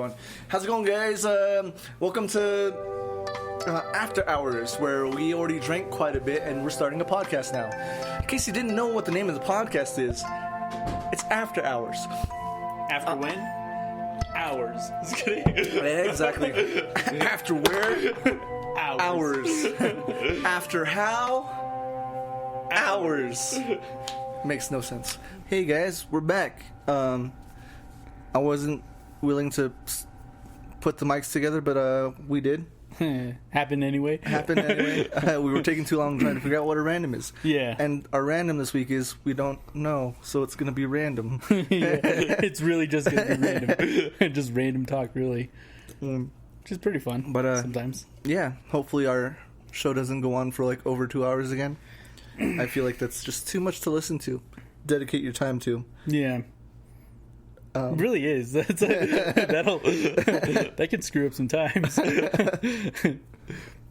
going. How's it going, guys? Welcome to After Hours, where we already drank quite a bit and we're starting a podcast now. In case you didn't know what the name of the podcast is, it's After Hours. After when? Hours. Just kidding. Exactly. After where? Hours. After how? Hours. Makes no sense. Hey guys, we're back. I wasn't willing to put the mics together, but we did. Happened anyway. We were taking too long trying to figure out what a random is. Yeah. And our random this week is we don't know, so it's gonna be random. Yeah, it's really just gonna be random. Just random talk, really. Which is pretty fun, but sometimes. Yeah, hopefully our show doesn't go on for like over 2 hours again. I feel like that's just too much to listen to. Dedicate your time to. Yeah. It really is. That can screw up sometimes.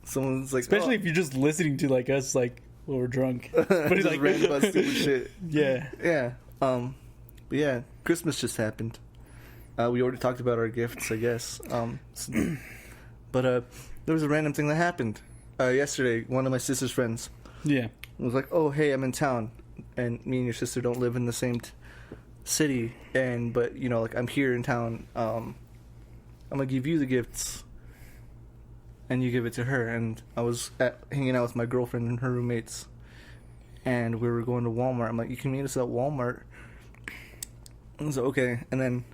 Someone's like, especially if you're just listening to like us, like while we're drunk, but just like random about stupid shit. Yeah. But yeah. Christmas just happened. We already talked about our gifts, I guess. But there was a random thing that happened yesterday. One of my sister's friends. Yeah. Was like, oh hey, I'm in town, and me and your sister don't live in the same city, but you know, like I'm here in town. I'm gonna give you the gifts, and you give it to her. And I was hanging out with my girlfriend and her roommates, and we were going to Walmart. I'm like, you can meet us at Walmart. I was like, okay. And then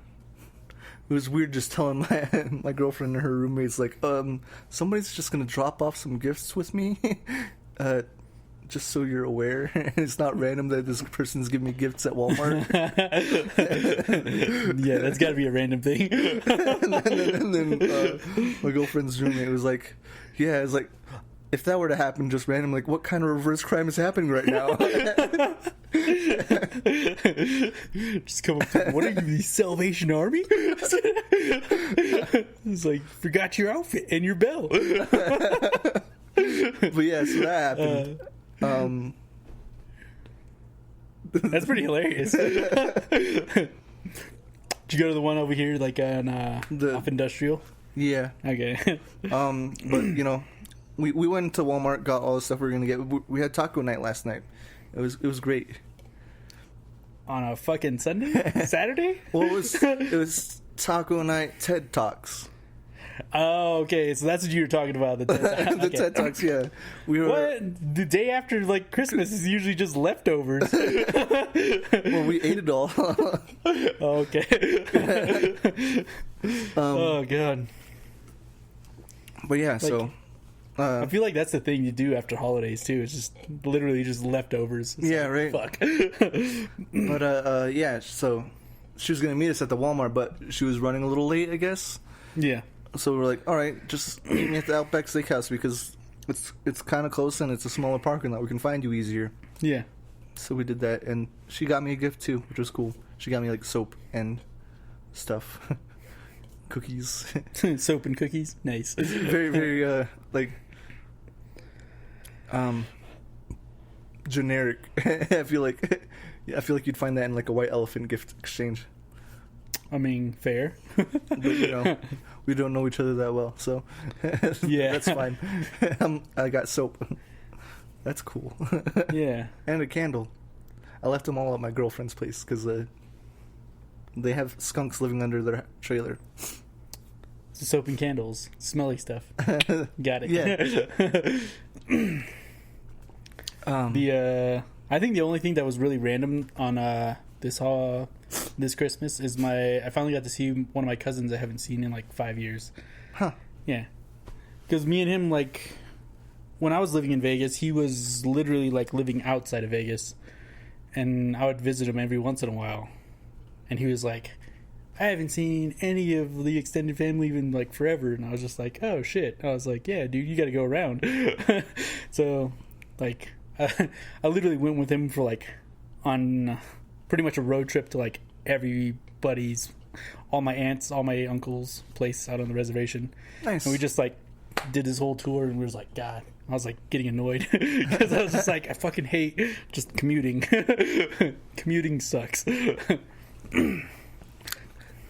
it was weird just telling my girlfriend and her roommates like, somebody's just gonna drop off some gifts with me. Just so you're aware, it's not random that this person's giving me gifts at Walmart. Yeah, that's got to be a random thing. and then my girlfriend's roommate was like, "Yeah, it's like if that were to happen just random, like what kind of reverse crime is happening right now?" Just come up to, what are you, the Salvation Army? It's like, forgot your outfit and your bell. But yeah, so that happened. That's pretty hilarious. Did you go to the one over here, like on off Industrial? Yeah. Okay. But you know, we went to Walmart, got all the stuff we were gonna get. We had taco night last night. It was great. On a fucking Sunday, Saturday? Well, it was taco night TED Talks. Oh, okay. So that's what you were talking about. The TED, the TED Talks, yeah. We were. What? The day after like Christmas is usually just leftovers. Well, we ate it all. Okay. Oh god. But yeah, so. I feel like that's the thing you do after holidays too. It's just literally just leftovers. It's yeah, like, right. Fuck. But yeah. So she was gonna meet us at the Walmart, but she was running a little late, I guess. Yeah. So we're like, all right, just meet me at the Outback Steakhouse because it's kind of close and it's a smaller parking lot. We can find you easier. Yeah. So we did that, and she got me a gift too, which was cool. She got me like soap and stuff, cookies, soap and cookies. Nice. It's very, very like generic. I feel like you'd find that in like a white elephant gift exchange. I mean, fair. But you know, we don't know each other that well, so yeah, that's fine. I got soap. That's cool. Yeah, and a candle. I left them all at my girlfriend's place because they have skunks living under their trailer. Soap and candles, smelly stuff. Got it. Yeah. I think the only thing that was really random on this Christmas is I finally got to see one of my cousins I haven't seen in like 5 years. Huh. Yeah. Because me and him, like, when I was living in Vegas, he was literally like living outside of Vegas. And I would visit him every once in a while. And he was like, I haven't seen any of the extended family in like forever. And I was just like, oh shit. I was like, yeah, dude, you gotta go around. So, like, I literally went with him for like on pretty much a road trip to like everybody's, all my aunts, all my uncles' place out on the reservation. Nice. And we just like did this whole tour, and we was like, God, I was like getting annoyed because I was just like, I fucking hate just commuting. Commuting sucks.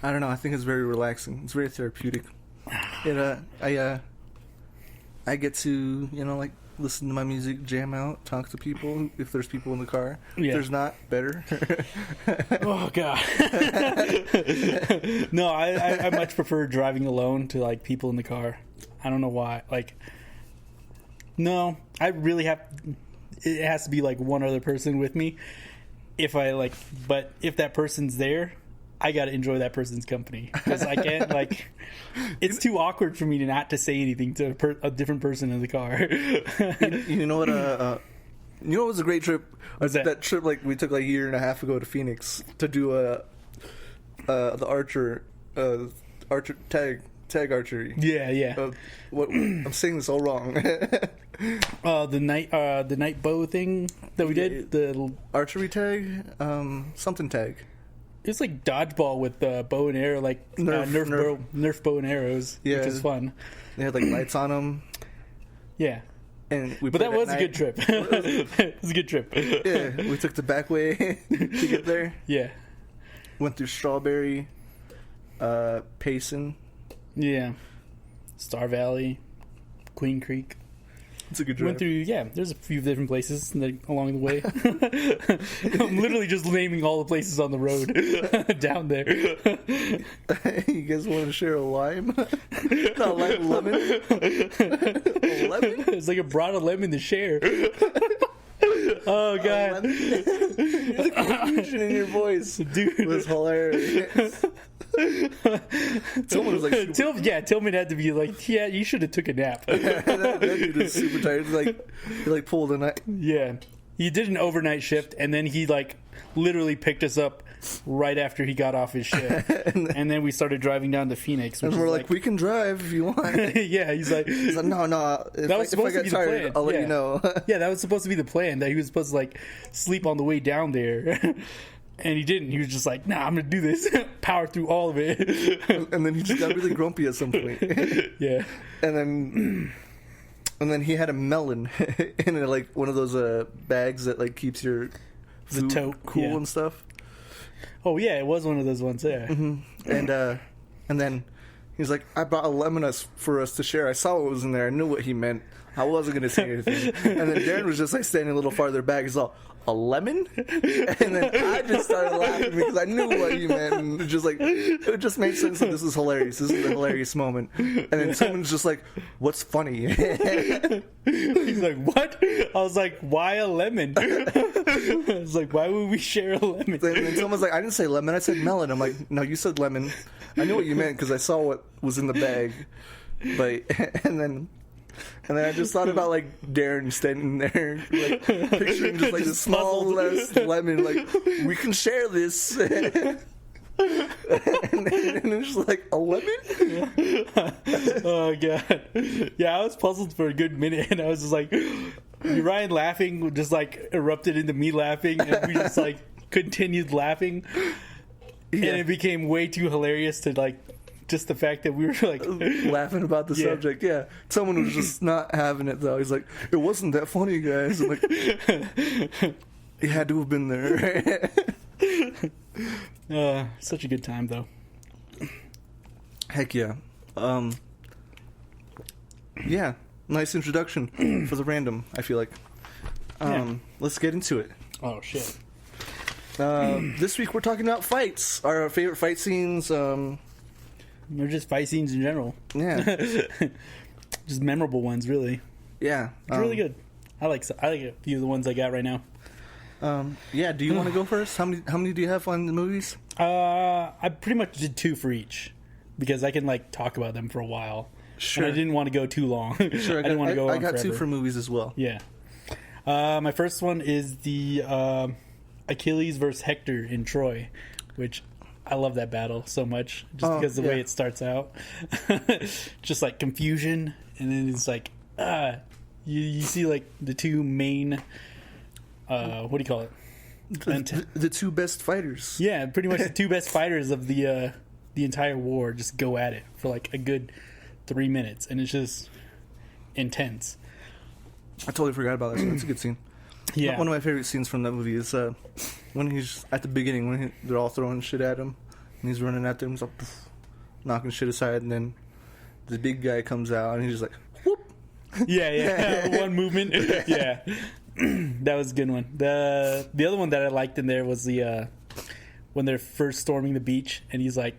I don't know. I think it's very relaxing. It's very therapeutic. I get to, like, listen to my music, jam out, talk to people if there's people in the car. Yeah. If there's not, better. Oh god. No, I much prefer driving alone to like people in the car. I don't know why. Like, no, I really have. It has to be like one other person with me. But if that person's there, I gotta enjoy that person's company because I can't like. It's too awkward for me to not to say anything to a different person in the car. You know what? You know what was a great trip? What's that? That trip like we took like a year and a half ago to Phoenix to do the archer tag archery. Yeah. What I'm saying this all wrong. The night bow thing that we did, the archery tag, something tag. It's like dodgeball with bow and arrow, like Nerf bow and arrows, yeah, which is fun. They had like lights on them. Yeah, and but that was a good trip. It was a good trip. Yeah, we took the back way to get there. Yeah, went through Strawberry, Payson. Yeah, Star Valley, Queen Creek. It's a good drive. Went through, there's a few different places along the way. I'm literally just naming all the places on the road down there. You guys want to share a lime? Not lime, lemon. A lemon? It's like I brought a lemon to share. Oh god, the confusion in your voice, dude, was hilarious. Someone was like, Tillman had to be like, yeah, you should have took a nap. that dude is super tired. He like pulled a night. Yeah, he did an overnight shift, and then he like literally picked us up right after he got off his shift, and then we started driving down to Phoenix. And we're like, we can drive if you want. Yeah, he's like, no. That was supposed to be the plan. I'll let you know. Yeah, that was supposed to be the plan. That he was supposed to like sleep on the way down there. And he didn't. He was just like, nah, I'm going to do this. Power through all of it. And then he just got really grumpy at some point. Yeah. And then he had a melon in like one of those bags that like keeps your food cool and stuff. Oh, yeah, it was one of those ones, yeah. Mm-hmm. And then he's like, I brought a lemon for us to share. I saw what was in there. I knew what he meant. I wasn't going to say anything. And then Darren was just like standing a little farther back. He's all, a lemon? And then I just started laughing because I knew what he meant. And it just made sense that this is hilarious. This is a hilarious moment. And then someone's just like, what's funny? He's like, what? I was like, why a lemon? I was like, why would we share a lemon? And then someone's like, I didn't say lemon, I said melon. I'm like, no, you said lemon. I knew what you meant because I saw what was in the bag. And then I just thought about like Darren standing there, like picturing just like a small lemon, like we can share this. And it's just like a lemon. Oh god, yeah, I was puzzled for a good minute, and I was just like, Ryan laughing just like erupted into me laughing, and we just like continued laughing, and it became way too hilarious to like. Just the fact that we were like laughing about the subject. Yeah, someone was just not having it though. He's like, it wasn't that funny, guys. I'm like, he had to have been there. Such a good time though. Heck yeah. Yeah, nice introduction for the random, I feel like. Let's get into it. Oh shit. This week we're talking about fights, our favorite fight scenes. They're just fight scenes in general. Yeah. Just memorable ones, really. Yeah. It's really good. I like a few of the ones I got right now. Yeah, do you want to go first? How many do you have on the movies? I pretty much did 2 for each because I can like talk about them for a while. Sure. And I didn't want to go too long. Sure. I didn't want to go on I got forever. 2 for movies as well. Yeah. My first one is the Achilles versus Hector in Troy, which I love that battle so much just because the way it starts out. Just like confusion, and then it's like you see like the 2 main what do you call it? The 2 best fighters. Yeah, pretty much the 2 best fighters of the entire war just go at it for like a good 3 minutes, and it's just intense. I totally forgot about that. It's a good scene. Yeah, one of my favorite scenes from that movie is when he's at the beginning when they're all throwing shit at him, and he's running at them, he's like poof, knocking shit aside, and then the big guy comes out and he's just like whoop. Yeah. One movement. Yeah. That was a good one. The other one that I liked in there was the when they're first storming the beach and he's like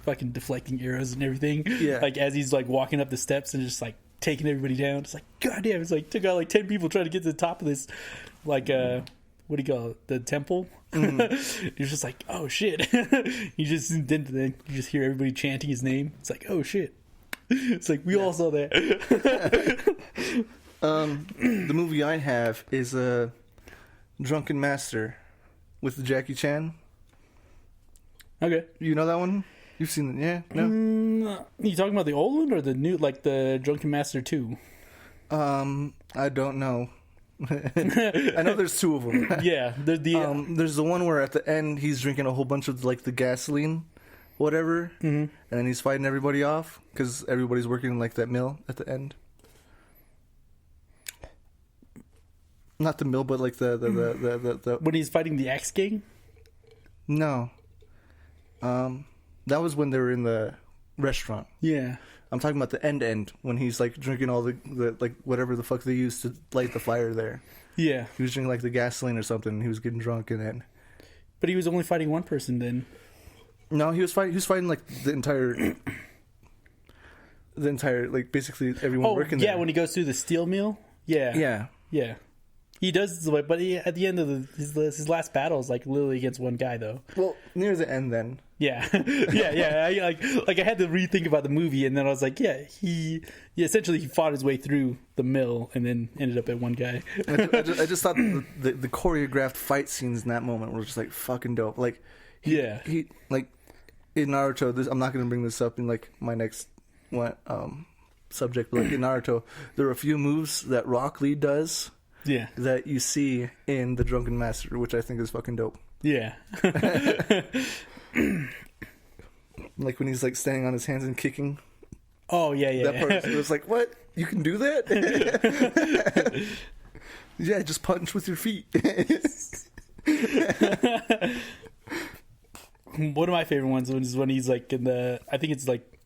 fucking deflecting arrows and everything. Yeah. Like as he's like walking up the steps and just like taking everybody down. It's like goddamn. It's like took out like 10 people trying to get to the top of this like what do you call it? The temple. You're just like, oh shit. You just hear everybody chanting his name. It's like, oh shit. It's like we all saw that. The movie I have is Drunken Master with Jackie Chan. Okay. You know that one? You've seen it, yeah? No? You talking about the old one or the new, like the Drunken Master 2? I don't know. I know there's two of them. Yeah. There's the one where at the end he's drinking a whole bunch of like the gasoline, whatever, and then he's fighting everybody off because everybody's working in like that mill at the end. Not the mill, but like the when he's fighting the Axe Gang? No. That was when they were in the restaurant. Yeah. I'm talking about the end when he's like drinking all the like whatever the fuck they used to light the fire there. Yeah. He was drinking like the gasoline or something. And he was getting drunk and then. But he was only fighting one person then. No, he was fighting like the entire like basically everyone working there. Yeah, when he goes through the steel mill. Yeah. Yeah. He does, but at the end of his last battle is like literally against one guy though. Well, near the end then. Yeah, yeah. I had to rethink about the movie, and then I was like, he essentially fought his way through the mill, and then ended up at one guy. I just thought the choreographed fight scenes in that moment were just like fucking dope. Like, he like in Naruto. I'm not gonna bring this up in like my next subject, but like in Naruto, there are a few moves that Rock Lee does. Yeah. That you see in the Drunken Master, which I think is fucking dope. Yeah. Like when he's like standing on his hands and kicking. Oh yeah. That part was like, what? You can do that? Yeah, just punch with your feet. One of my favorite ones is when he's like in the, I think it's like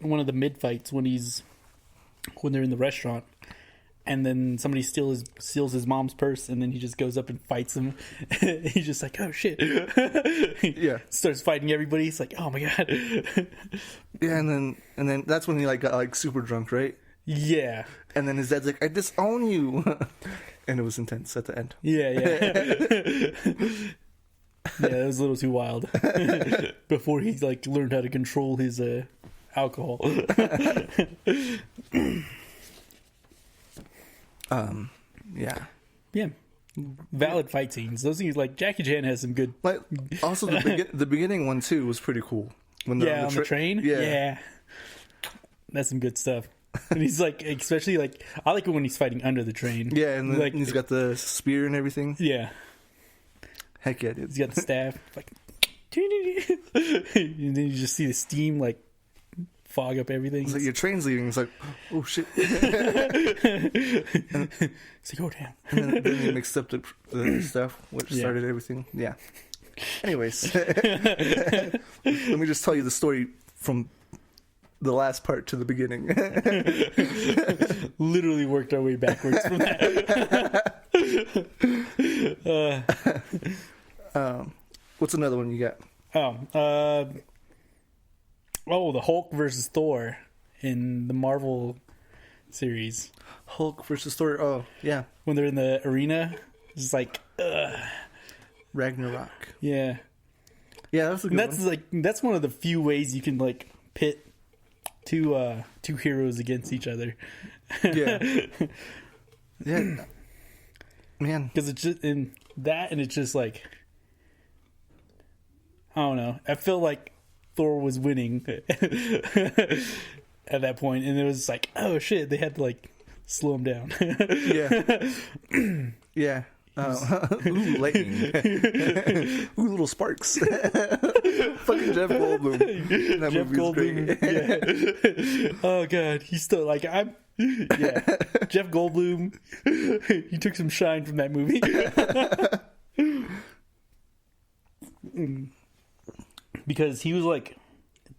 one of the mid fights when they're in the restaurant. And then somebody steals his mom's purse, and then he just goes up and fights him. He's just like, oh shit. Yeah. Starts fighting everybody. He's like, oh my god. Yeah, and then that's when he like got like super drunk, right? Yeah. And then his dad's like, I disown you. And it was intense at the end. Yeah. Yeah, it was a little too wild. Before he like learned how to control his alcohol. Yeah. Valid fight scenes. Those things like Jackie Chan has some good. Like also the beginning one too was pretty cool. When they're on the train. Yeah, that's some good stuff. And he's like, especially like, I like it when he's fighting under the train. Yeah, and then like, he's got the spear and everything. Yeah. Heck yeah, dude. He's got the staff. Like, and then you just see the steam like fog up everything. It's like your train's leaving. It's like, oh shit. It's like, oh damn. And then he mixed up the stuff, which started everything. Yeah. Anyways, let me just tell you the story from the last part to the beginning. Literally worked our way backwards from that. What's another one you got? The Hulk versus Thor in the Marvel series. Hulk versus Thor. Oh, yeah. When they're in the arena, it's just like, Ragnarok. Yeah. Yeah, that's a good one. That's one of the few ways you can like pit two heroes against each other. Yeah. Yeah. Man. Because it's just in that, and it's just like, I don't know. I feel like Thor was winning at that point, and it was like, oh shit, they had to like slow him down. Yeah. Yeah. Ooh, lightning. Ooh, little sparks. Fucking Jeff Goldblum. That Jeff Goldblum. Yeah. Oh god, he's still like, Jeff Goldblum. He took some shine from that movie. because he was like,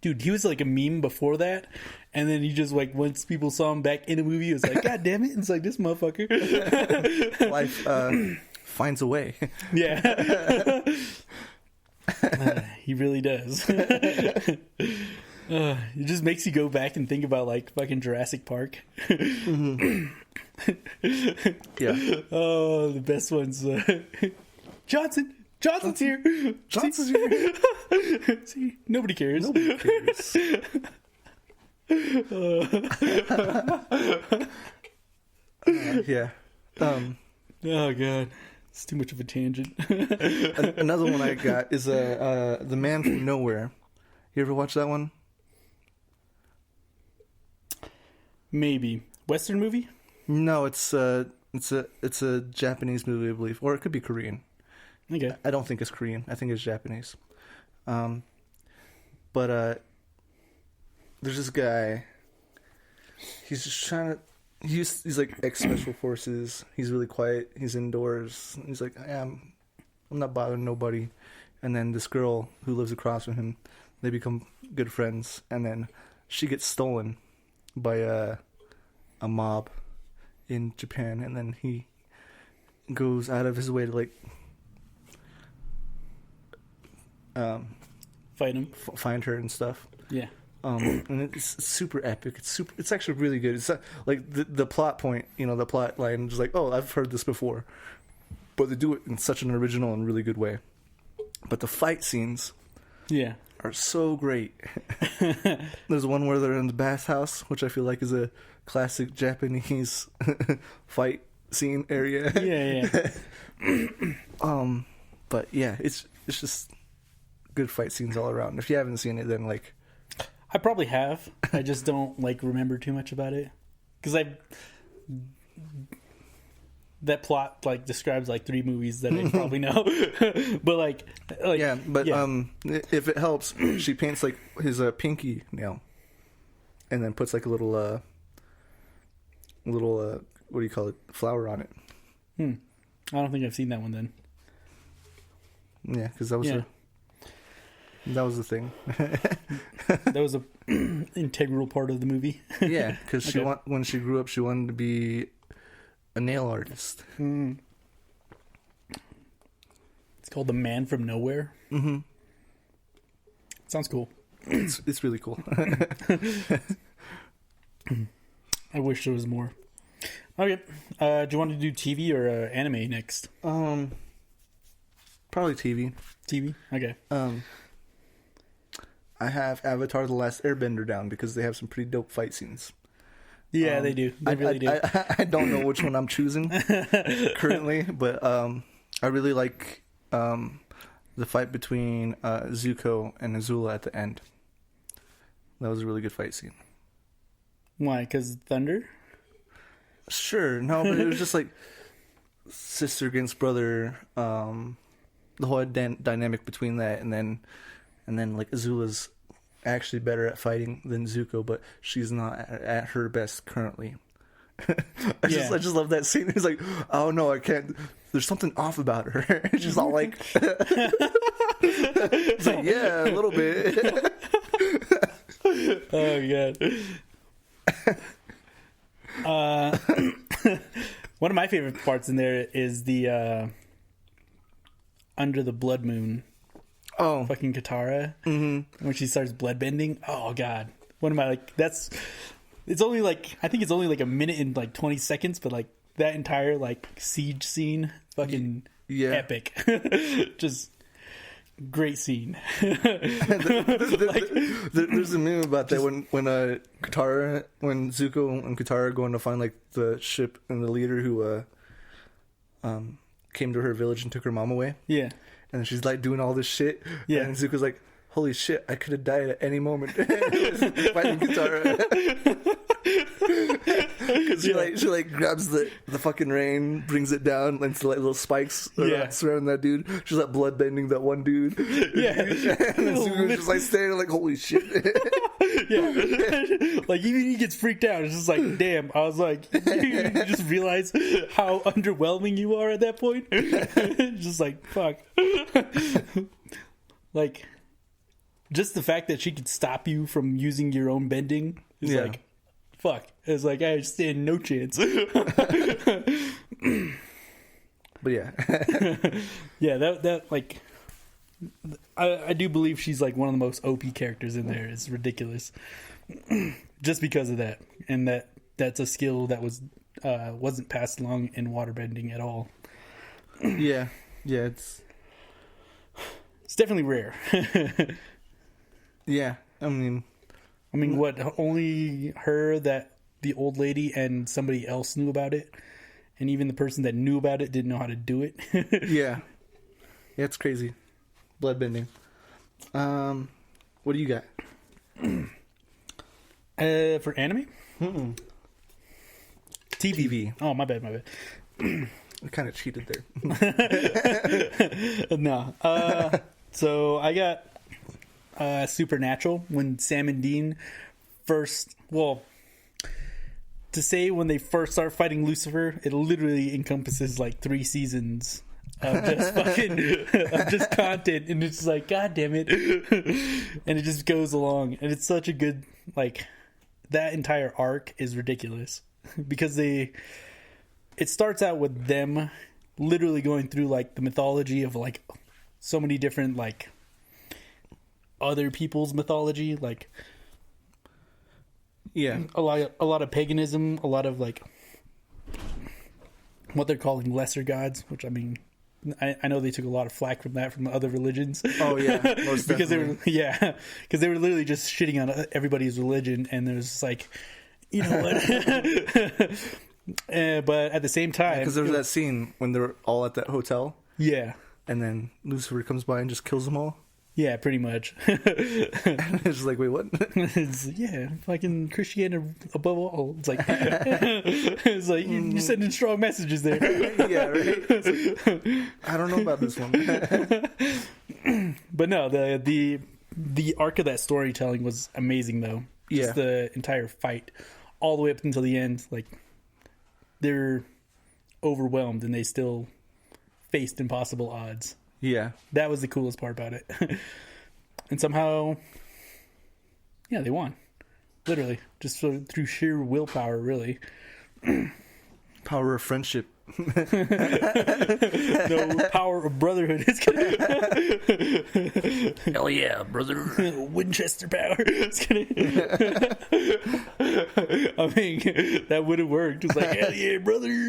dude, he was like a meme before that, and then he just like once people saw him back in the movie, it was like, God damn it! It's like this motherfucker. Life finds a way. Yeah, he really does. It just makes you go back and think about like fucking Jurassic Park. Mm-hmm. Yeah. Oh, the best ones. Johnson's here. Johnson's here. See, nobody cares. Nobody cares. Yeah. Oh god, it's too much of a tangent. Another one I got is The Man from Nowhere. You ever watch that one? Maybe Western movie. No, it's a Japanese movie, I believe, or it could be Korean. Okay. I don't think it's Korean. I think it's Japanese. But there's this guy. He's just trying to. He's like ex-special forces. He's really quiet. He's indoors. He's like, I'm not bothering nobody. And then this girl who lives across from him, they become good friends. And then she gets stolen by a mob in Japan. And then he goes out of his way to like Fight him. find her and stuff. Yeah. And it's super epic. It's actually really good. It's like the plot point, the plot line is like, oh, I've heard this before, but they do it in such an original and really good way. But the fight scenes, Yeah. are so great. There's one where they're in the bathhouse, which I feel like is a classic Japanese fight scene area. Yeah. But yeah, it's just good fight scenes all around. If you haven't seen it, then like. I probably have. I just don't like remember too much about it because that plot like describes like 3 movies that I probably know. But like yeah, but if it helps, she paints like his pinky nail, and then puts like a little what do you call it, flower on it. I don't think I've seen that one then. Yeah, because that was the thing. That was a integral part of the movie. Yeah, because Okay. when she grew up, she wanted to be a nail artist. It's called The Man from Nowhere. Mm-hmm. Sounds cool. It's really cool. I wish there was more. Okay. Do you want to do TV or anime next? Probably TV. TV? Okay. I have Avatar: The Last Airbender down because they have some pretty dope fight scenes. Yeah, they do. They really do. I don't know which one I'm choosing currently, but I really like the fight between Zuko and Azula at the end. That was a really good fight scene. Why? Because Thunder? Sure, no, but it was just like sister against brother. The whole dynamic between that, and then like Azula's actually better at fighting than Zuko, but she's not at her best currently. I just love that scene. It's like, oh no, I can't. There's something off about her. She's all like, it's like, yeah, a little bit. Oh god. One of my favorite parts in there is the Under the Blood Moon. Oh, Fucking Katara. Mm-hmm. When she starts bloodbending. Oh god. One of my it's only like a minute and like 20 seconds, but like that entire like siege scene, fucking epic. Just great scene. There's a meme about that when Zuko and Katara are going to find like the ship and the leader who came to her village and took her mom away. Yeah. And she's like doing all this shit. Yeah. And Zuko's like, holy shit, I could have died at any moment. Fighting Katara. Because she like grabs the fucking rain, brings it down into like little spikes surrounding that dude. She's like blood bending that one dude. Yeah. And then Zuko's just like standing like, holy shit. Yeah. Like even he gets freaked out. It's just like, damn. I was like, you just realize how underwhelming you are at that point. Just like, fuck. Like just the fact that she could stop you from using your own bending is Yeah. like, fuck. It's like, I stand no chance. But yeah. Yeah, that like, I do believe she's like one of the most OP characters in there. It's ridiculous. Just because of that. And that's a skill that wasn't passed along in waterbending at all. Yeah. Yeah, it's definitely rare. yeah. I mean, what, only her, that the old lady, and somebody else knew about it, and even the person that knew about it didn't know how to do it. yeah. Yeah, it's crazy. Bloodbending. What do you got? For anime? Mm-mm. TV. Oh, my bad. I kind of cheated there. No. So I got Supernatural when Sam and Dean first... Well, to say when they first start fighting Lucifer, it literally encompasses like 3 seasons of just of just content, and it's like, god damn it. And it just goes along, and it's such a good, like, that entire arc is ridiculous because it starts out with them literally going through like the mythology of like so many different like other people's mythology, like Yeah. a lot of paganism, a lot of like what they're calling lesser gods, which I mean, I know they took a lot of flack from that from other religions. Oh yeah, most because definitely. they were literally just shitting on everybody's religion, and there's just like, you know what? But at the same time, Because there was that scene when they're all at that hotel, yeah, and then Lucifer comes by and just kills them all. yeah, pretty much. And it's like, wait, what? Yeah, fucking Christianity above all. It's like, it's like you're sending strong messages there. Yeah, right. It's like, I don't know about this one. But no, the arc of that storytelling was amazing, though. Just the entire fight, all the way up until the end. Like, they're overwhelmed and they still faced impossible odds. Yeah. That was the coolest part about it. And somehow, yeah, they won. Literally. Just through sheer willpower, really. Power of friendship. No power of brotherhood. It's gonna... Hell yeah, brother. Winchester power. It's gonna... I mean, that would have worked. It's like, hell yeah, brother.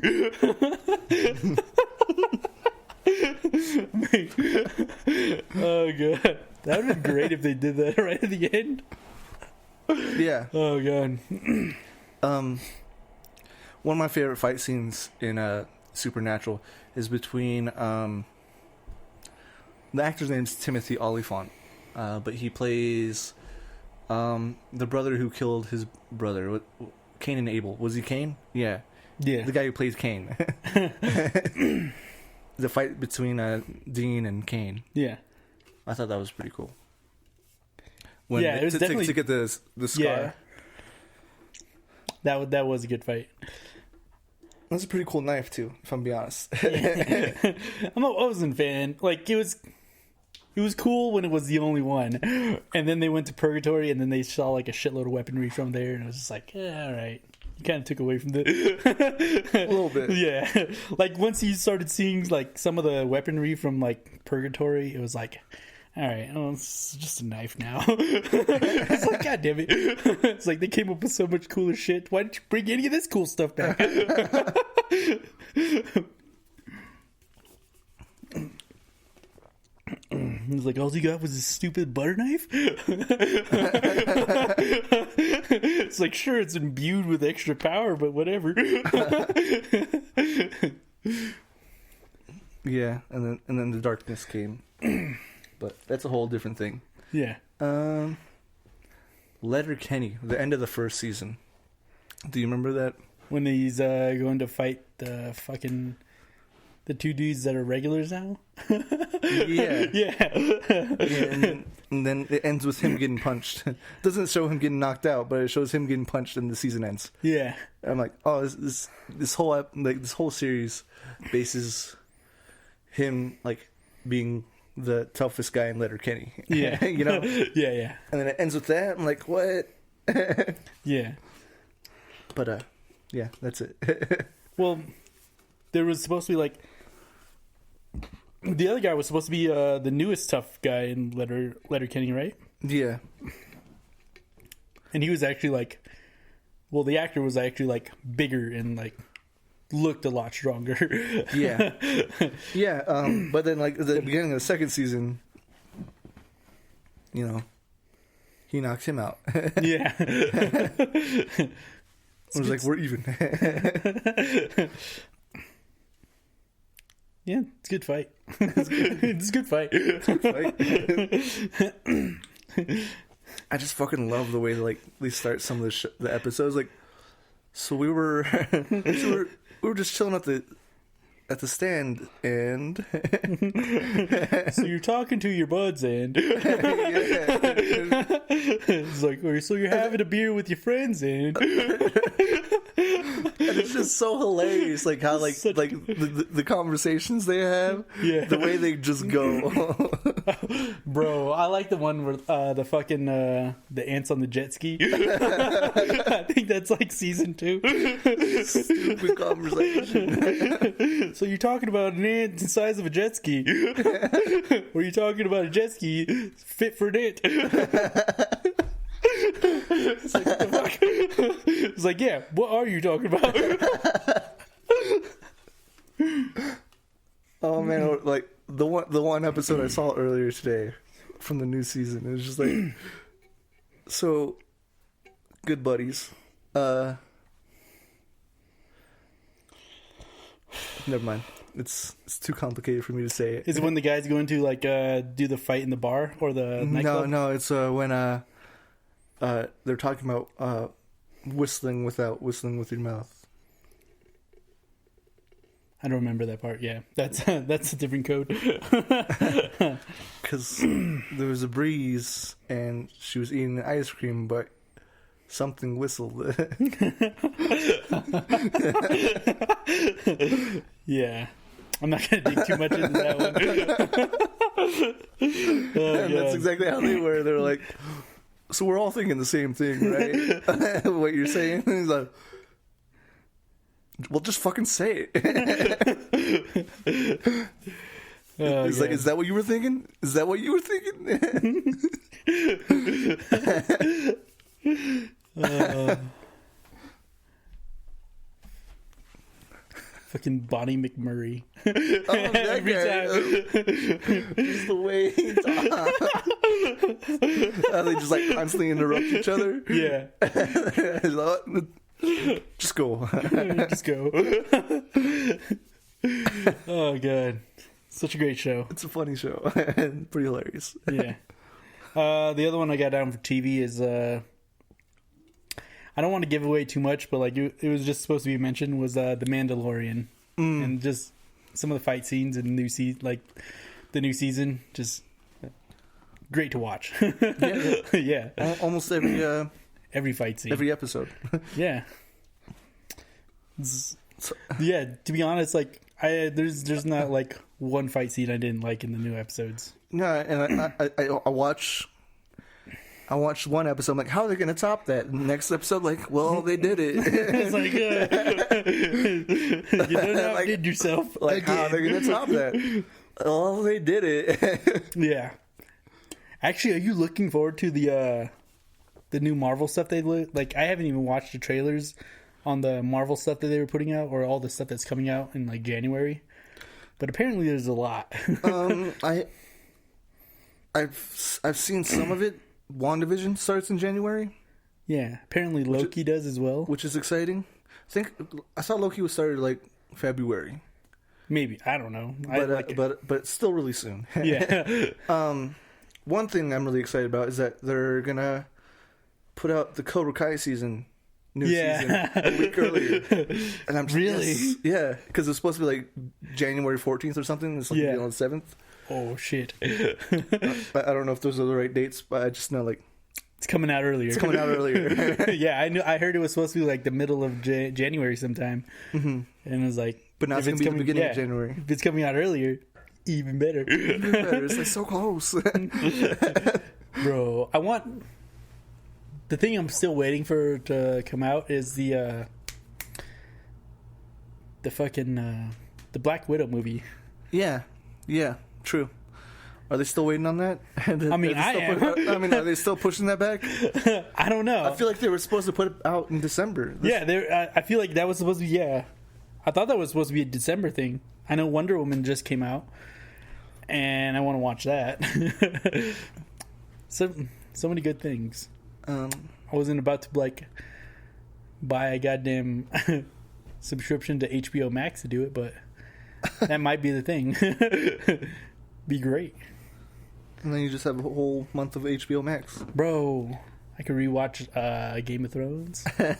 Oh god, that would have been great if they did that right at the end. Yeah. Oh god. One of my favorite fight scenes in Supernatural is between the actor's name's Timothy Olyphant, but he plays the brother who killed his brother, Cain and Abel. Was he Cain? Yeah. Yeah. The guy who plays Cain. The fight between Dean and Cain. Yeah. I thought that was pretty cool. Yeah, it was definitely... to get the scar. Yeah. That was a good fight. That's a pretty cool knife too, if I'm being honest. I wasn't a fan. Like, it was cool when it was the only one, and then they went to Purgatory, and then they saw like a shitload of weaponry from there, and I was just like, all right. You kind of took away from the A little bit. Yeah, like once you started seeing like some of the weaponry from like Purgatory, it was like, all right, oh, it's just a knife now. It's like, god damn it. It's like they came up with so much cooler shit. Why didn't you bring any of this cool stuff back? It's like, all you got was this stupid butter knife? It's like, sure, it's imbued with extra power, but whatever. Yeah, and then the darkness came. But that's a whole different thing. Yeah. Letterkenny, the end of the first season. Do you remember that? When he's going to fight the two dudes that are regulars now? Yeah. Yeah. And then it ends with him getting punched. It doesn't show him getting knocked out, but it shows him getting punched and the season ends. Yeah. I'm like, oh, this whole series bases him like being the toughest guy in Letterkenny. Yeah. You know? Yeah. And then it ends with that. I'm like, what? Yeah. But, yeah, that's it. Well, there was supposed to be like the other guy was supposed to be the newest tough guy in Letterkenny, right? Yeah. And he was actually like, well, the actor was actually like bigger and like looked a lot stronger. Yeah. Yeah. But then like at the beginning of the second season, you know, he knocked him out. Yeah. I was like, we're even. Yeah, it's a good fight. It's a good fight. I just fucking love the way like they start some of the episodes. Like, so we were we were just chilling at the stand, and so you're talking to your buds, and it's like, so you're having a beer with your friends, and it's just so hilarious, like how like the conversations they have, the way they just go. Bro, I like the one where the fucking the ants on the jet ski. I think that's like season 2. Stupid conversation. So you're talking about an ant the size of a jet ski, or you're talking about a jet ski fit for an ant? It's like, what the fuck? It's like, yeah, what are you talking about? Oh man, like the one episode I saw earlier today from the new season, it was just like, so good buddies. Never mind. It's too complicated for me to say it. Is it when the guys go into like do the fight in the bar or the nightclub? No, it's when they're talking about whistling without whistling with your mouth. I don't remember that part. Yeah, that's a different code. Because there was a breeze and she was eating ice cream, but something whistled. Yeah, I'm not gonna dig too much into that one. And that's exactly how they were. They were like, so we're all thinking the same thing, right? What you're saying? He's like, well, just fucking say it. He's like, is that what you were thinking? Is that what you were thinking? Fucking Bonnie McMurray. Oh, every time. Just the way he talks. They just like constantly interrupt each other. Yeah. Just go. Just go. Oh god, such a great show. It's a funny show and pretty hilarious. Yeah. The other one I got down for TV is I don't want to give away too much, but like it was just supposed to be mentioned, was The Mandalorian, and just some of the fight scenes in the new season, just great to watch. Yeah. Almost every fight scene, every episode. Yeah. Yeah, to be honest, like there's not like one fight scene I didn't like in the new episodes. No, and I watched one episode. I'm like, how are they going to top that? And the next episode, like, well, they did it. It's like, you done outdid yourself. Like, how are they going to top that? Oh, they did it. Yeah. Actually, are you looking forward to the new Marvel stuff like? I haven't even watched the trailers on the Marvel stuff that they were putting out, or all the stuff that's coming out in like January. But apparently, there's a lot. I've seen some of it. WandaVision starts in January. Yeah, apparently Loki does as well, which is exciting. I thought Loki was started like February. Maybe, I don't know. But it's still really soon. Yeah. One thing I'm really excited about is that they're gonna put out the Cobra Kai season, season a week earlier. And I'm just, really, yeah, because it's supposed to be like January 14th or something. It's like on the 7th. Oh shit! I don't know if those are the right dates, but I just know like it's coming out earlier. Yeah, I heard it was supposed to be like the middle of January sometime, and it was like, but now it's gonna be the beginning of January. If it's coming out earlier, Even better. Even better. It's like so close. Bro, I want... The thing I'm still waiting for to come out is the fucking... the Black Widow movie. Yeah. Yeah. True. Are they still waiting on that? I mean, are they still pushing that back? I don't know. I feel like they were supposed to put it out in December. I feel like that was supposed to be... Yeah. I thought that was supposed to be a December thing. I know Wonder Woman just came out. And I want to watch that. So many good things. I wasn't about to like buy a goddamn subscription to HBO Max to do it, but that might be the thing. Be great. And then you just have a whole month of HBO Max. Bro, I could rewatch Game of Thrones. I'm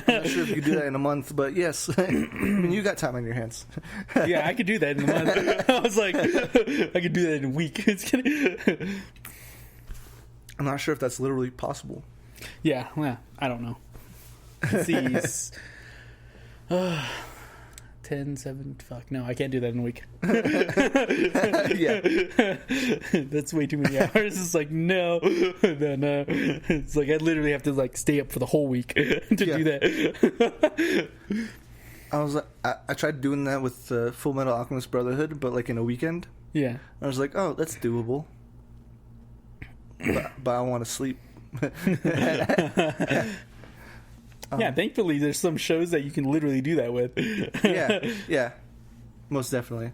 not sure if you could do that in a month, but yes. I mean, you got time on your hands. Yeah, I could do that in a month. I was like, I could do that in a week. I'm not sure if that's literally possible. Yeah, well, I don't know. Let's see. 10, 7, fuck. No, I can't do that in a week. Yeah. That's way too many hours. It's like, no. It's like I literally have to like stay up for the whole week to do that. I tried doing that with Full Metal Alchemist Brotherhood, but like in a weekend. Yeah. I was like, oh, that's doable. But I want to sleep. Yeah, thankfully there's some shows that you can literally do that with. Yeah, most definitely.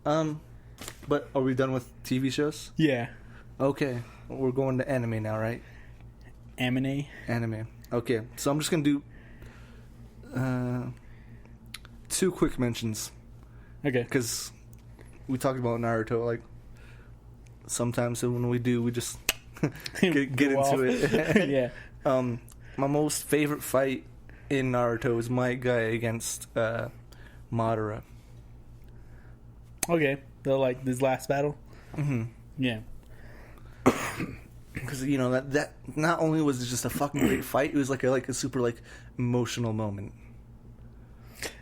But are we done with TV shows? Yeah. Okay, we're going to anime now, right? Anime. Okay, so I'm just gonna do 2 quick mentions. Okay. Because we talked about Naruto, like sometimes when we do, we just get into it. Yeah. My most favorite fight in Naruto is my guy against Madara. Okay. So like this last battle. Mm-hmm. Yeah. Because you know that not only was it just a fucking great fight, it was like a super like emotional moment.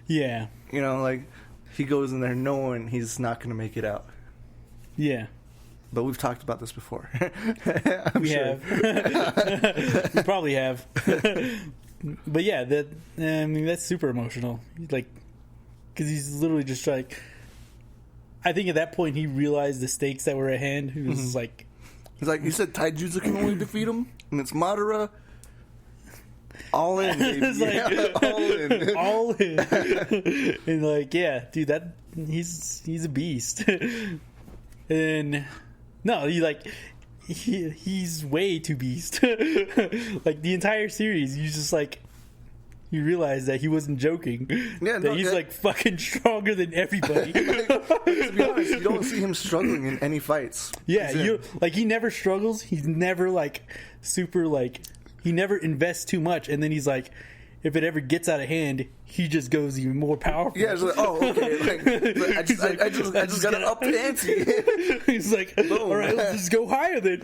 Yeah. You know, like he goes in there knowing he's not going to make it out. Yeah. But we've talked about this before. We have. We probably have. But yeah, that's super emotional. Like, because he's literally just like. I think at that point he realized the stakes that were at hand. He was like, he's like, you said Taijutsu can only defeat him, and it's Madara. All in, baby. It's like, all in. And like, yeah, dude, he's a beast. And no, he's way too beast. Like the entire series, you just like you realize that he wasn't joking. Yeah, that he's like fucking stronger than everybody. To be honest, you don't see him struggling in any fights. Yeah, he never struggles. He's never like super like he never invests too much, and then he's like, if it ever gets out of hand, he just goes even more powerful. Yeah, it's like, oh, okay. Like, I just got to up the ante. He's like, all right, let's just go higher then.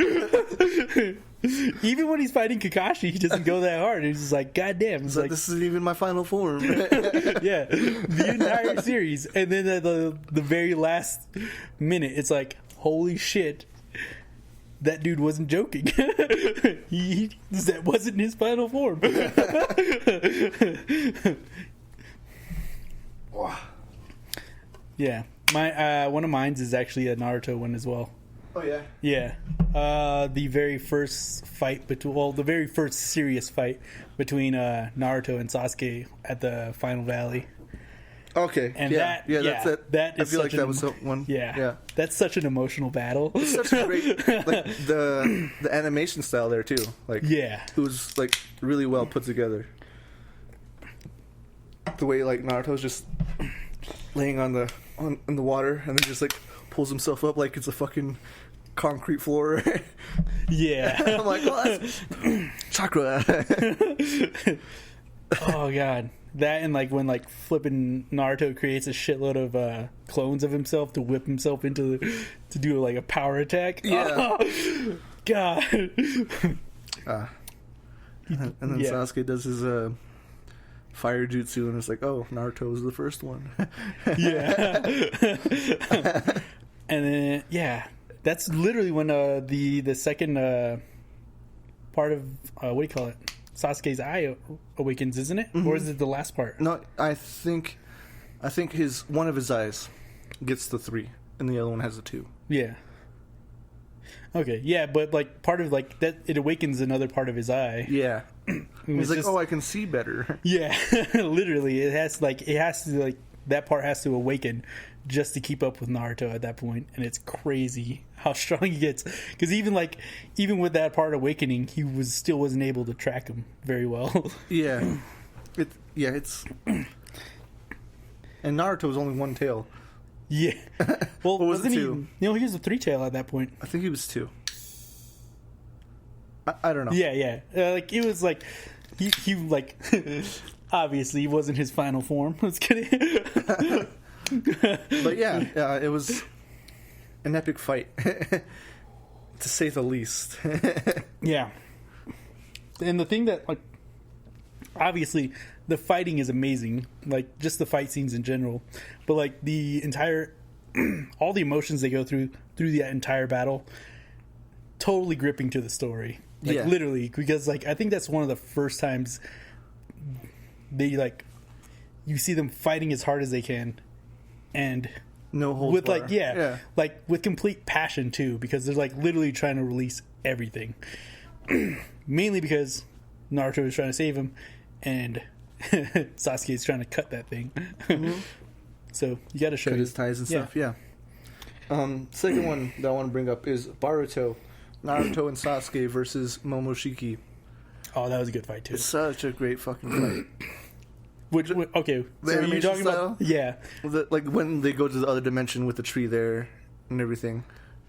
Even when he's fighting Kakashi, he doesn't go that hard. He's just like, God damn. It's like, this isn't even my final form. Yeah, the entire series. And then at the very last minute, it's like, holy shit. That dude wasn't joking. That wasn't his final form. Yeah, my one of mine's is actually a Naruto one as well. Oh yeah. Yeah, the very first fight the very first serious fight between Naruto and Sasuke at the Final Valley. Okay. And that's it. That is I feel like that was the one. Yeah. That's such an emotional battle. It's such a great like the animation style there too. Like yeah, it was like really well put together. The way like Naruto's just laying on the water and then just like pulls himself up like it's a fucking concrete floor. Yeah. I'm like, oh, that's chakra. Oh god. That and like when like flipping Naruto creates a shitload of clones of himself to whip himself to do like a power attack. Yeah. Oh, god. And then Sasuke does his fire jutsu, and it's like, oh, Naruto was the first one. Yeah. And then that's literally when the second part of what do you call it? Sasuke's eye awakens, isn't it? Or is it the last part? No, I think one of his eyes gets the 3, and the other one has the 2. Yeah. Okay, yeah, but like part of like that, it awakens another part of his eye. Yeah. He's like, just, oh, I can see better. Yeah, literally, it has to that part has to awaken just to keep up with Naruto at that point, and it's crazy how strong he gets. Because even with that part awakening, he still wasn't able to track him very well. Yeah, it's and Naruto was only one tail. Yeah, well, What was wasn't it, he? 2? He was a 3 tail at that point. I think he was 2. I don't know. Yeah. Like it was like he like obviously he wasn't his final form. Let's kidding. But yeah, it was an epic fight, to say the least. Yeah. And the thing that, like, obviously the fighting is amazing, like just the fight scenes in general, but like the entire all the emotions they go through the entire battle, totally gripping to the story. Like, yeah, literally, because like I think that's one of the first times they like you see them fighting as hard as they can, and no holds with bar. like like with complete passion too, because they're like literally trying to release everything. Mainly because Naruto is trying to save him, and Sasuke is trying to cut that thing. So you got to show cut his ties and stuff. Yeah. Second one that I want to bring up is Naruto and Sasuke versus Momoshiki. Oh, that was a good fight too. It's such a great fucking fight. Okay, The so you're animation talking style? about Like when they go to the other dimension with the tree there and everything,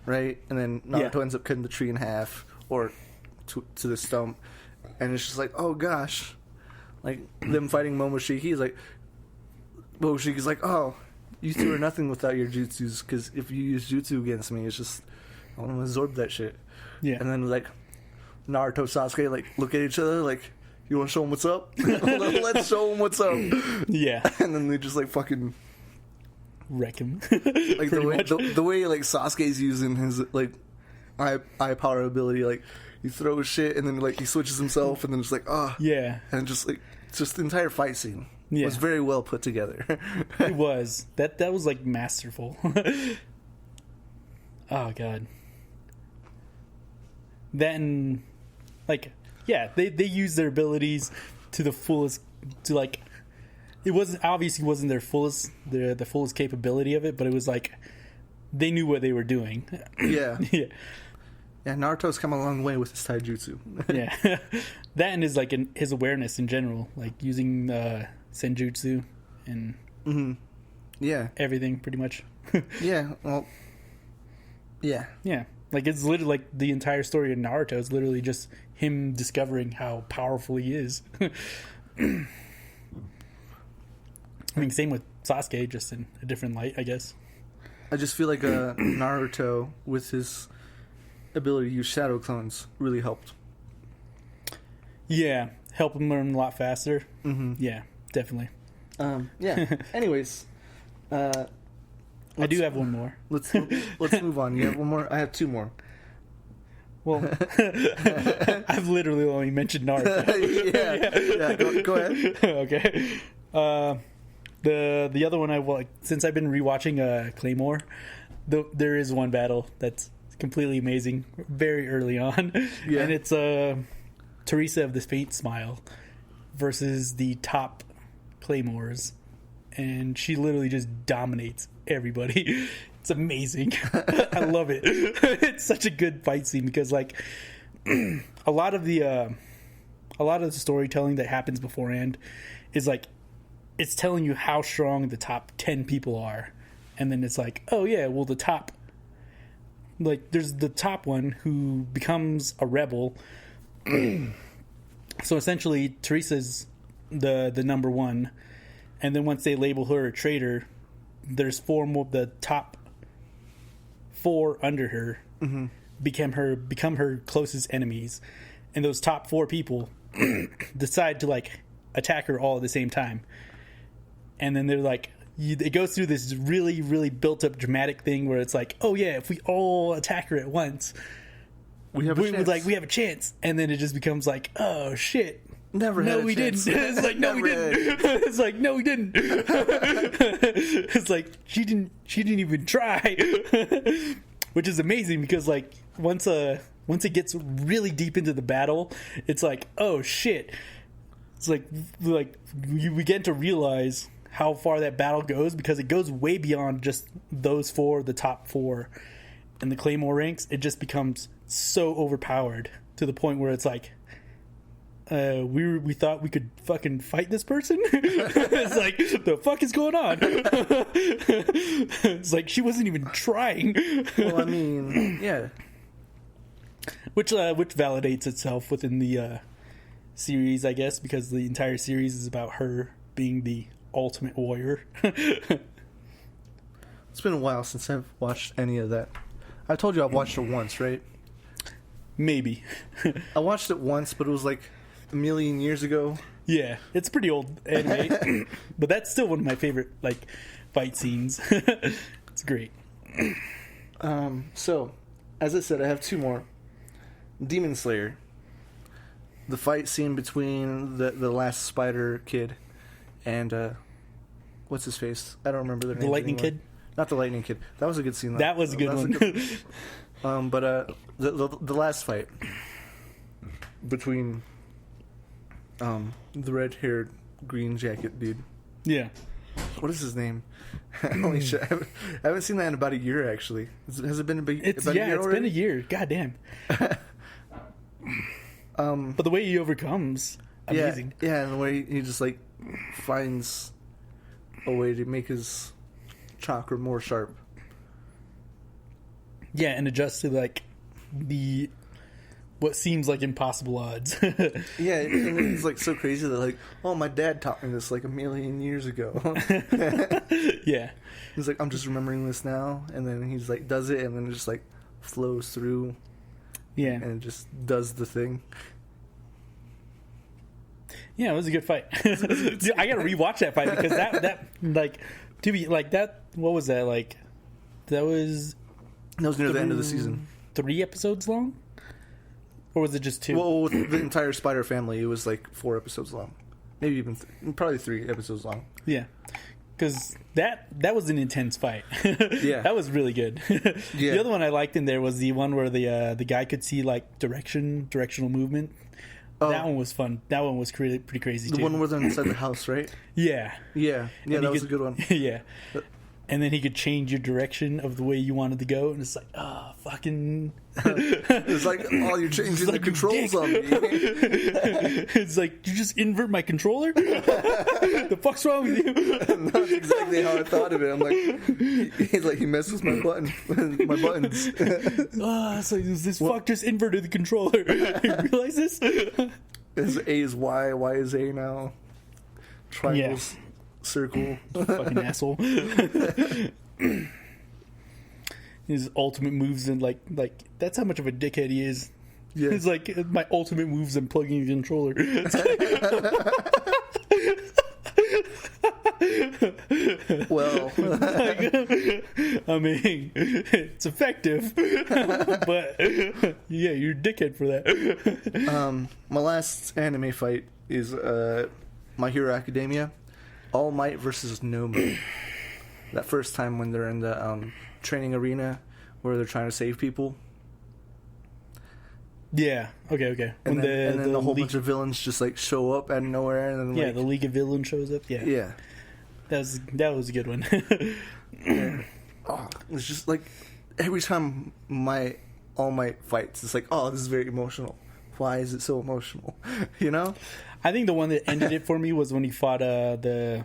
right? And then Naruto ends up cutting the tree in half or to the stump, and it's just like, oh gosh, like them fighting Momoshiki's like, oh, you two are nothing without your jutsus, because if you use jutsu against me, it's just I want to absorb that shit. Yeah. And then like Naruto, Sasuke like look at each other like, you want to show them what's up? Let's show them what's up. Yeah. And then they just like fucking wreck him. like the way like Sasuke's using his like eye power ability, like he throws shit and then like he switches himself and then it's like Yeah. and just the entire fight scene Yeah. was very well put together. It was. That was like masterful. Oh god. Then like they use their abilities to the fullest, to like it wasn't their fullest the fullest capability of it, but it was like they knew what they were doing. Yeah. Yeah. Yeah, Naruto's come a long way with his taijutsu. Yeah. That and his like his awareness in general, like using senjutsu and Yeah. everything pretty much. Yeah. Well. Yeah. Yeah. Like it's literally like the entire story of Naruto is literally just him discovering how powerful he is. I mean, same with Sasuke, just in a different light, I guess. I just feel like Naruto with his ability to use shadow clones really helped. Yeah, help him learn a lot faster. Yeah, definitely. Yeah. Anyways, I do have one more. let's move on. You have one more? I have 2 more. Well, I've literally only mentioned Naruto. Yeah. Go ahead. Okay. The other one since I've been rewatching Claymore, there is one battle that's completely amazing very early on, and it's Teresa of the Faint Smile versus the top Claymores, and she literally just dominates everybody. It's amazing. I love it. It's such a good fight scene because like a lot of the storytelling that happens beforehand is like it's telling you how strong the top 10 people are, and then it's like, oh yeah, well the top, like there's the top one who becomes a rebel. So essentially Teresa's the number 1, and then once they label her a traitor, there's 4 more. The top 4 under her become her closest enemies, and those top 4 people decide to like attack her all at the same time. And then they're like, it goes through this really, really built up dramatic thing where it's like, oh yeah, if we all attack her at once, we have a chance. And then it just becomes like, oh shit. Never had a chance. It's like, no, we didn't. It's like, no, we didn't. It's like, she didn't even try. Which is amazing because, like, once it gets really deep into the battle, it's like, oh shit. It's like we begin to realize how far that battle goes, because it goes way beyond just those four, the top four, and the Claymore ranks. It just becomes so overpowered to the point where it's like, we thought we could fucking fight this person. It's like, the fuck is going on? It's like she wasn't even trying. Well, I mean, yeah. Which validates itself within the series, I guess, because the entire series is about her being the ultimate warrior. It's been a while since I've watched any of that. I told you I've watched it once, right? Maybe. I watched it once, but it was like a million years ago. Yeah, it's pretty old anime, but that's still one of my favorite like fight scenes. It's great. So, as I said, I have two more. Demon Slayer. The fight scene between the last spider kid and what's his face? I don't remember the name. The Lightning anymore. Kid? Not the Lightning Kid. That was a good scene. Though. That was a good one. But the last fight between the red-haired green jacket dude. Yeah. What is his name? Holy shit! I haven't seen that in about a year. Actually, has it been about a year? It's been a year. God damn. But the way he overcomes, amazing. Yeah, and the way he just like finds a way to make his chakra more sharp. Yeah, and adjusts to like what seems like impossible odds. Yeah, and it's like so crazy that like, oh, my dad taught me this like a million years ago. Yeah, he's like, I'm just remembering this now, and then he's like does it, and then it just like flows through. Yeah, and it just does the thing. Yeah, it was a good fight. Dude, I gotta rewatch that fight because that like to be like that. What was that like? That was near the end of the season. 3 episodes long, or was it just 2? Well, with the entire Spider family, it was like 4 episodes long, maybe even probably 3 episodes long. Yeah, because that was an intense fight. Yeah, that was really good. Yeah. The other one I liked in there was the one where the guy could see like directional movement. Oh. That one was fun. That one was pretty crazy too. The one where they're inside the house, right? Yeah. Yeah, that was a good one. Yeah. And then he could change your direction of the way you wanted to go, and it's like, fucking. It's like, oh, you're changing the controls on me. It's like, you just invert my controller? The fuck's wrong with you? That's exactly how I thought of it. I'm like, he's like, he messes with my buttons. So this fuck just inverted the controller. You realize this? His A is Y, Y is A now. Triangles. Yeah. Circle. Fucking asshole. His ultimate moves and like that's how much of a dickhead he is. Yeah. It's like, my ultimate moves and plugging the controller. Well, I mean, it's effective, but yeah, you're a dickhead for that. My last anime fight is My Hero Academia. All Might versus No Might. That first time when they're in the training arena where they're trying to save people. Yeah. Okay. And then the whole bunch of villains just like show up out of nowhere, and then the League of Villains shows up. Yeah. Yeah. That was a good one. Yeah. Oh, it's just like every time All Might fights, it's like, oh, this is very emotional. Why is it so emotional? You know? I think the one that ended it for me was when he fought the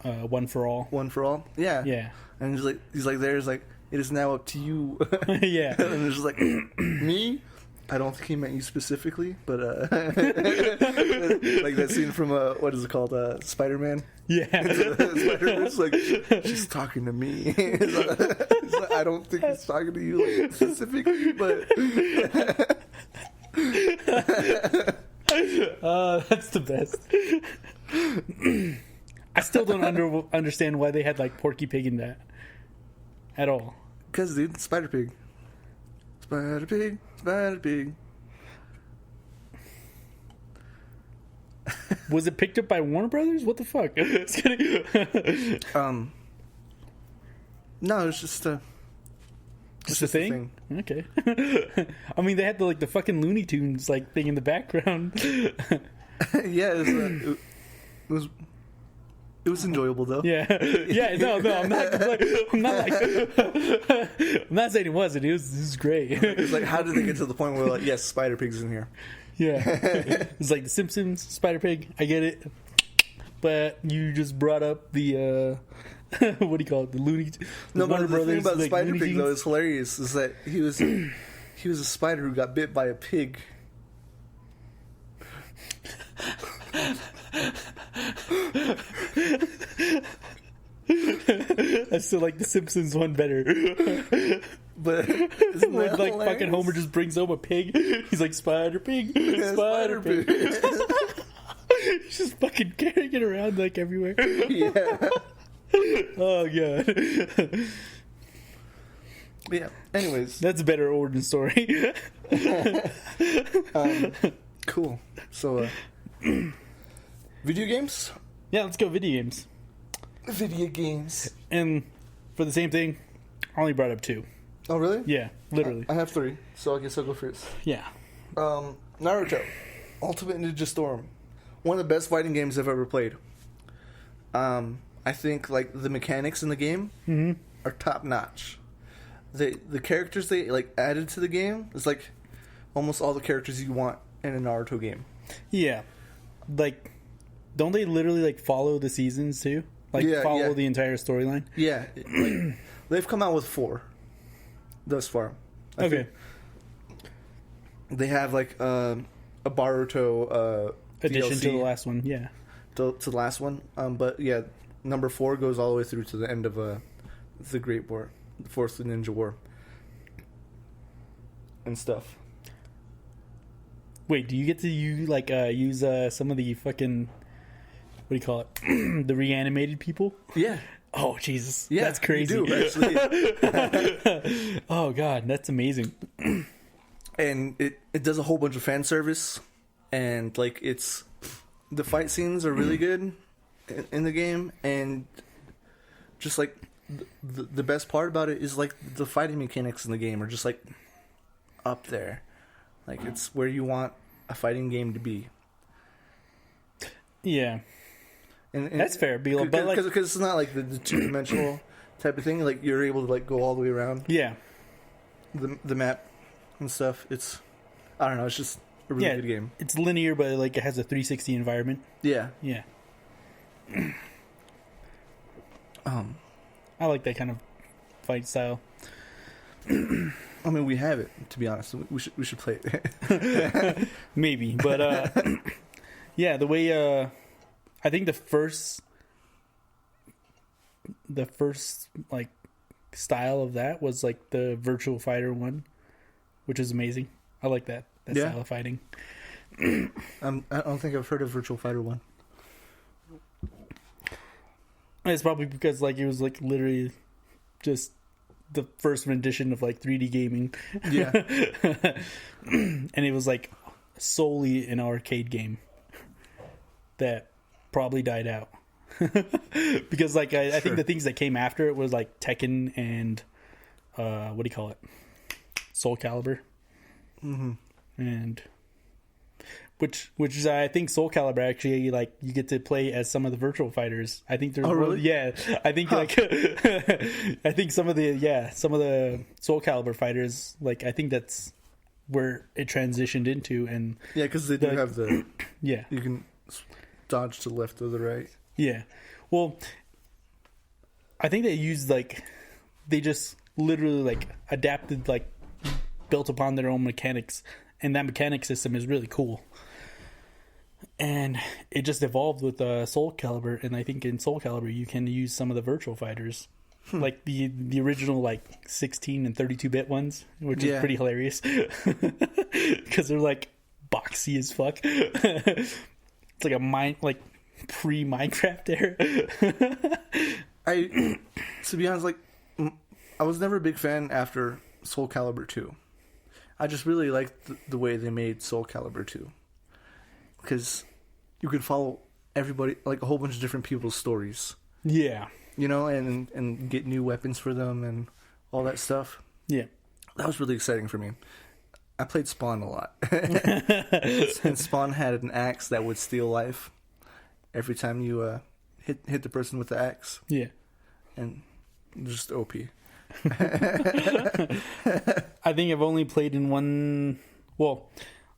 One for All. One for All? Yeah. Yeah. And he's like, there's like, it is now up to you. Yeah. And it's just like, me? I don't think he meant you specifically, but like that scene from what is it called? Spider-Man? Yeah. Spider-Man's like, she's talking to me. It's like, I don't think he's talking to you like, specifically, but that's the best. I still don't understand why they had like Porky Pig in that at all. Because, dude, Spider Pig. Spider Pig, Spider Pig. Was it picked up by Warner Brothers? What the fuck? Just kidding. No, it's just a... Just a thing? Okay. I mean, they had the fucking Looney Tunes like thing in the background. Yeah, it was enjoyable though. Yeah. No, I'm not saying it wasn't. It was great. It's like, how did they get to the point where like, yes, Spider Pig's in here? Yeah. It's like The Simpsons, Spider Pig. I get it, but you just brought up the what do you call it? The Looney. No, but Warner the thing about like, Spider Looney Pig Tunes. though is hilarious. Is that he was a spider who got bit by a pig. I still like the Simpsons one better. But When like hilarious? fucking Homer just brings home a pig. He's like, Spider Pig, Yeah, Spider Pig. He's just fucking carrying it around like everywhere. Yeah. Oh god. Yeah. Anyways, That's a better origin story. cool. So, video games. Yeah, let's go video games. Video games. And for the same thing, I only brought up 2. Oh, really? Yeah, literally. I have 3, so I guess I'll go first. Yeah. Naruto, Ultimate Ninja Storm, one of the best fighting games I've ever played. I think like the mechanics in the game are top notch. The characters they like added to the game is like almost all the characters you want in a Naruto game. Yeah. Like, don't they literally like follow the seasons too? Like follow the entire storyline? Yeah, like, they've come out with 4 thus far. I Okay. think they have like a Baruto Addition DLC to the last one, yeah. to the last one. But yeah, number 4 goes all the way through to the end of the Great War, the Fourth Ninja War, and stuff. Wait, do you get to use some of the fucking, what do you call it? The reanimated people? Yeah, Oh Jesus, yeah, that's crazy. You do, actually. Oh god, that's amazing. And it does a whole bunch of fan service, and like the fight scenes are really good in the game, and just like the best part about it is like the fighting mechanics in the game are just like up there, like it's where you want a fighting game to be. Yeah, And that's fair, but like, because it's not like the 2-dimensional type of thing. Like you're able to like go all the way around yeah, the map and stuff. It's, I don't know, it's just a really good game. It's linear, but like it has a 360 environment. Yeah. Yeah. I like that kind of fight style. I mean, we have it, to be honest. We should play it. Maybe, but yeah, the way I think the first like style of that was like the Virtual Fighter one, which is amazing. I like that style of fighting. I don't think I've heard of Virtual Fighter 1. It's probably because like it was like literally just the first rendition of like 3D gaming. Yeah. And it was like solely an arcade game that probably died out. Because like I think the things that came after it was like Tekken and what do you call it? Soul Calibur. Mm-hmm. And which is, I think Soul Calibur actually, like, you get to play as some of the virtual fighters. I think there's really? Yeah, I think like I think some of the Soul Calibur fighters, like, I think that's where it transitioned into. And Yeah, because they do have the yeah, you can dodge to the left or the right. yeah. Well, I think they just literally like adapted, like built upon their own mechanics, and that mechanic system is really cool. And it just evolved with Soul Calibur, and I think in Soul Calibur you can use some of the virtual fighters, like the original like 16 and 32-bit ones, which is pretty hilarious because they're like boxy as fuck. It's like pre-Minecraft era. To be honest, like, I was never a big fan after Soul Calibur 2. I just really liked the way they made Soul Calibur 2. Because you could follow everybody, like a whole bunch of different people's stories. Yeah. You know, and get new weapons for them and all that stuff. Yeah. That was really exciting for me. I played Spawn a lot. And Spawn had an axe that would steal life every time you hit the person with the axe. Yeah. And just OP. I think I've only played in one... Well,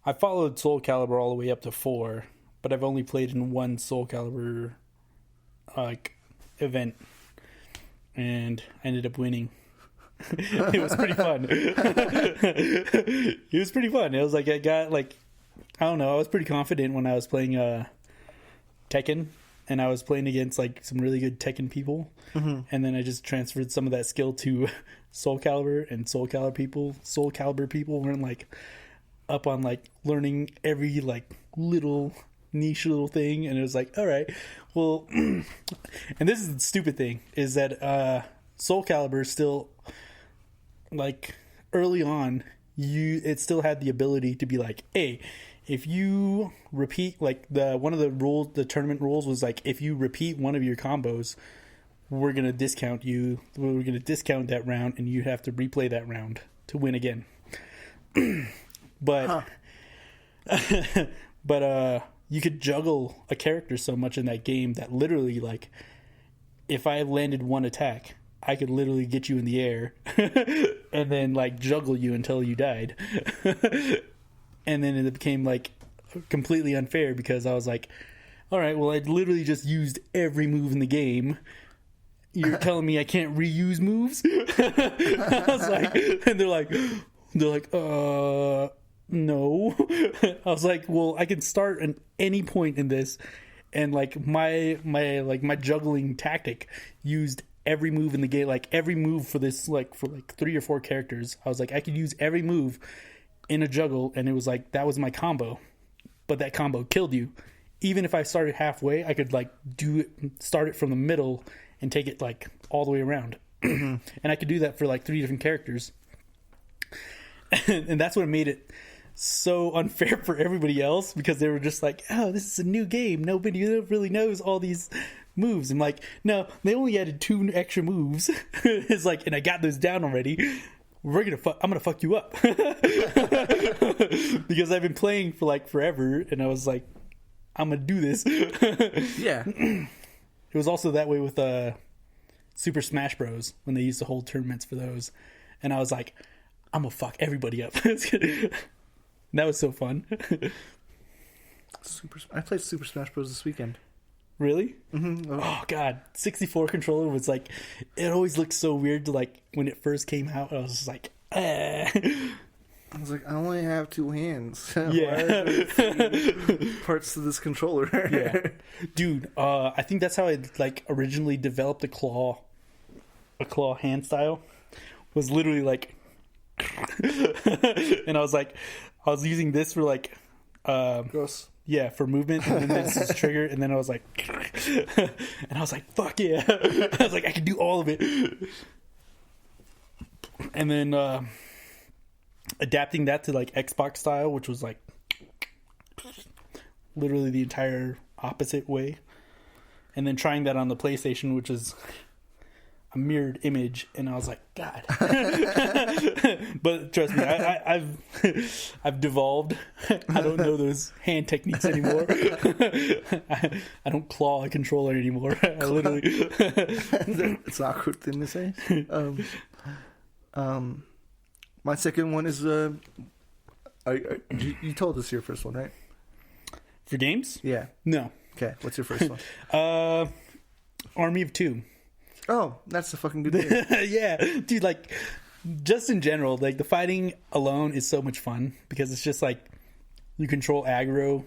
I followed Soul Calibur all the way up to 4, but I've only played in one Soul Calibur event, and I ended up winning. It was pretty fun. It was pretty fun. It was like I got like, I don't know, I was pretty confident when I was playing Tekken, and I was playing against like some really good Tekken people, and then I just transferred some of that skill to Soul Calibur, and Soul Calibur people weren't like up on like learning every like little niche little thing, and it was like, all right, well, and this is the stupid thing is that Soul Calibur still, like, early on, it still had the ability to be like, hey, if you repeat, like, one of the rules, the tournament rules was like, if you repeat one of your combos, we're gonna discount that round, and you have to replay that round to win again. But you could juggle a character so much in that game that literally, like, if I landed one attack, I could literally get you in the air and then like juggle you until you died. And then it became like completely unfair because I was like, all right, well, I literally just used every move in the game. You're telling me I can't reuse moves? I was like, and they're like, no. I was like, well, I can start at any point in this, and like my juggling tactic used every move in the game, like every move for this, like for like 3 or 4 characters. I was like, I could use every move in a juggle, and it was like that was my combo, but that combo killed you. Even if I started halfway, I could like start it from the middle and take it like all the way around. And I could do that for like 3 different characters. And that's what made it so unfair for everybody else, because they were just like, oh, this is a new game. Nobody really knows all these moves. I'm like, no, they only added 2 extra moves. It's like, and I got those down already. I'm gonna fuck you up. Because I've been playing for like forever, and I was like, I'm gonna do this. Yeah. It was also that way with Super Smash Bros. When they used to hold tournaments for those, and I was like, I'm gonna fuck everybody up. That was so fun. I played Super Smash Bros. This weekend. Really? Mm-hmm. Oh god, 64 controller was like, it always looked so weird to like when it first came out. I was just like, I was like, I only have 2 hands. Yeah. Parts to this controller. Yeah, dude. I think that's how I like originally developed a claw hand style. Was literally like, and I was like, I was using this for like, gross. Yeah, for movement, and then this is trigger, and then I was like, and I was like, fuck yeah. I was like, I can do all of it. And then adapting that to like Xbox style, which was like literally the entire opposite way. And then trying that on the PlayStation, which is a mirrored image, and I was like, God. But trust me, I've devolved. I don't know those hand techniques anymore. I don't claw a controller anymore. I literally. It's an awkward thing to say. My second one is you told us your first one, right? For games? Yeah. No. Okay. What's your first one? Army of Two. Oh, that's a fucking good game. Yeah, dude, like, just in general, like, the fighting alone is so much fun, because it's just, like, you control aggro.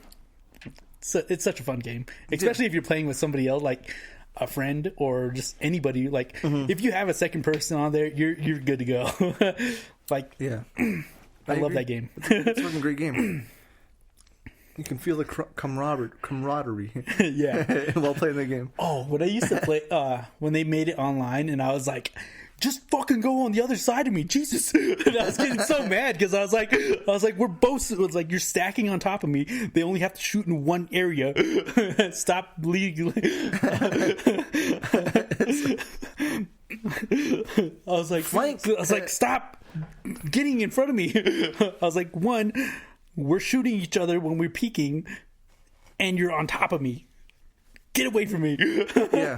It's such a fun game, especially if you're playing with somebody else, like a friend or just anybody. Like, if you have a second person on there, you're good to go. Like, yeah. I love that game. It's a fucking great game. You can feel the camaraderie Yeah. while playing the game. Oh, when I used to play, when they made it online, and I was like, just fucking go on the other side of me, Jesus! And I was getting so mad because I was like, we're both. It was like you're stacking on top of me. They only have to shoot in one area. Stop leaving. I was like, Flank. I was like, stop getting in front of me. I was like, one, we're shooting each other when we're peeking, and you're on top of me. Get away from me. Yeah.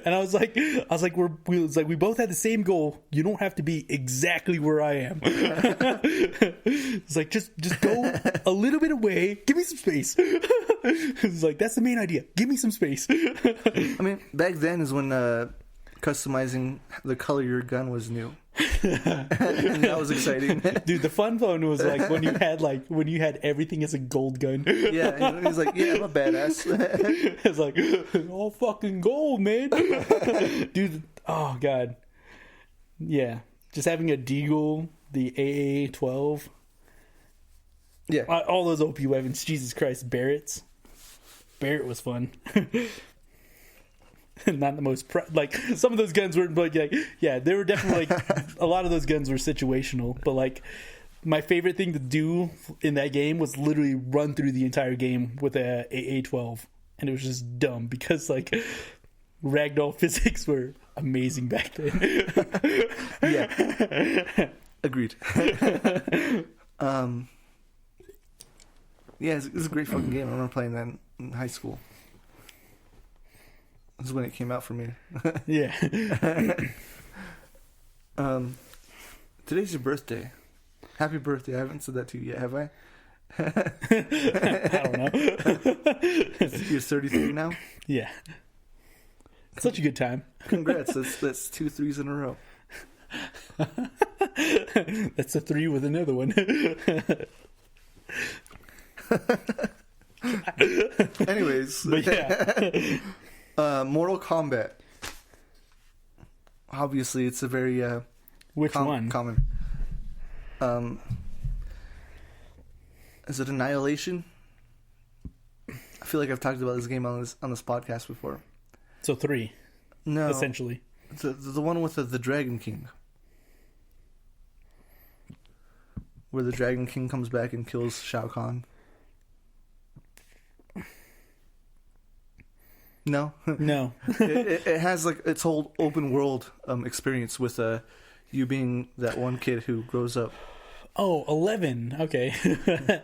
And I was like, we both had the same goal. You don't have to be exactly where I am. It's like, just go a little bit away. Give me some space. It's like, that's the main idea. Give me some space. I mean, back then is when customizing the color of your gun was new. And that was exciting. Dude, the fun one was like when you had everything as a gold gun. Yeah, and he's like, yeah, I'm a badass. It's like, all fucking gold, man. Dude, oh god. Yeah. Just having a Deagle, the AA-12. Yeah. All those OP weapons. Jesus Christ, Barrett's. Barrett was fun. Not the most like some of those guns were like yeah, they were definitely like a lot of those guns were situational, but like my favorite thing to do in that game was literally run through the entire game with a AA-12, and it was just dumb because like ragdoll physics were amazing back then. Yeah. Agreed. Yeah, it's a great fucking game. I remember playing that in high school. This is when it came out for me. Yeah. Today's your birthday. Happy birthday. I haven't said that to you yet, have I? I don't know. You're 33 now? Yeah. Such a good time. Congrats. That's 2 3s in a row. That's a 3 with another one. Anyways. But yeah. Mortal Kombat. Obviously, it's a very Which one? Common. Is it Annihilation? I feel like I've talked about this game on this podcast before. So 3. No, essentially. The one with the Dragon King, where the Dragon King comes back and kills Shao Kahn. No, No. it has like its whole open world experience with you being that one kid who grows up. Oh, 11. Okay.